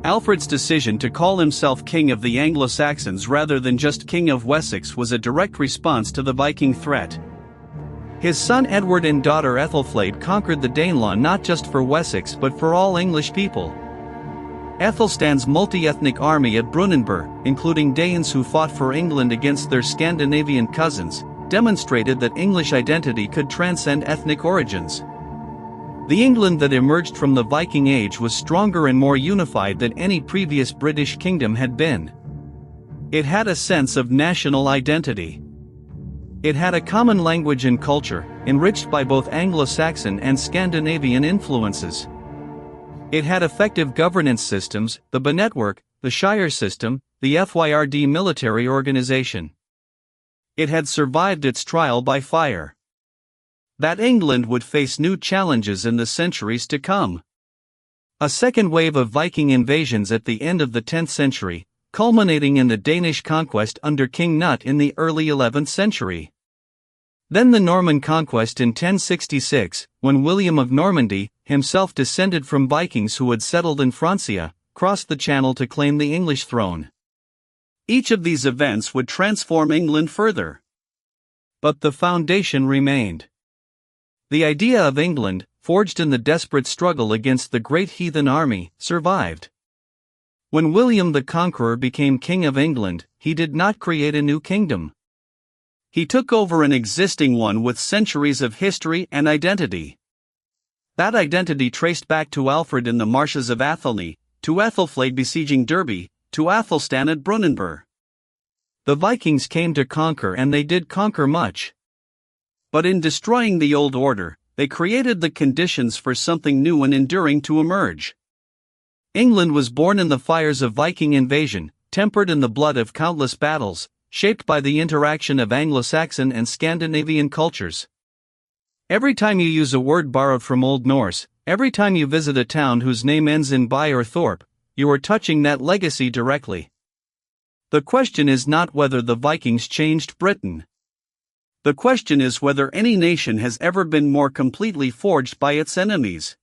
Alfred's decision to call himself King of the Anglo-Saxons rather than just King of Wessex was a direct response to the Viking threat. His son Edward and daughter Ethelflaed conquered the Danelaw not just for Wessex but for all English people. Ethelstan's multi-ethnic army at Brunanburh, including Danes who fought for England against their Scandinavian cousins, demonstrated that English identity could transcend ethnic origins. The England that emerged from the Viking Age was stronger and more unified than any previous British kingdom had been. It had a sense of national identity. It had a common language and culture, enriched by both Anglo-Saxon and Scandinavian influences. It had effective governance systems, the Benetwork, the Shire system, the FYRD military organization. It had survived its trial by fire. That England would face new challenges in the centuries to come. A second wave of Viking invasions at the end of the 10th century, culminating in the Danish conquest under King Knut in the early 11th century. Then the Norman conquest in 1066, when William of Normandy, himself descended from Vikings who had settled in Francia, crossed the Channel to claim the English throne. Each of these events would transform England further. But the foundation remained. The idea of England, forged in the desperate struggle against the Great Heathen Army, survived. When William the Conqueror became King of England, he did not create a new kingdom. He took over an existing one with centuries of history and identity. That identity traced back to Alfred in the marshes of Athelney, to Ethelflaed besieging Derby, to Athelstan at Brunanburh. The Vikings came to conquer, and they did conquer much. But in destroying the old order, they created the conditions for something new and enduring to emerge. England was born in the fires of Viking invasion, tempered in the blood of countless battles, shaped by the interaction of Anglo-Saxon and Scandinavian cultures. Every time you use a word borrowed from Old Norse, every time you visit a town whose name ends in by or thorp, you are touching that legacy directly. The question is not whether the Vikings changed Britain. The question is whether any nation has ever been more completely forged by its enemies.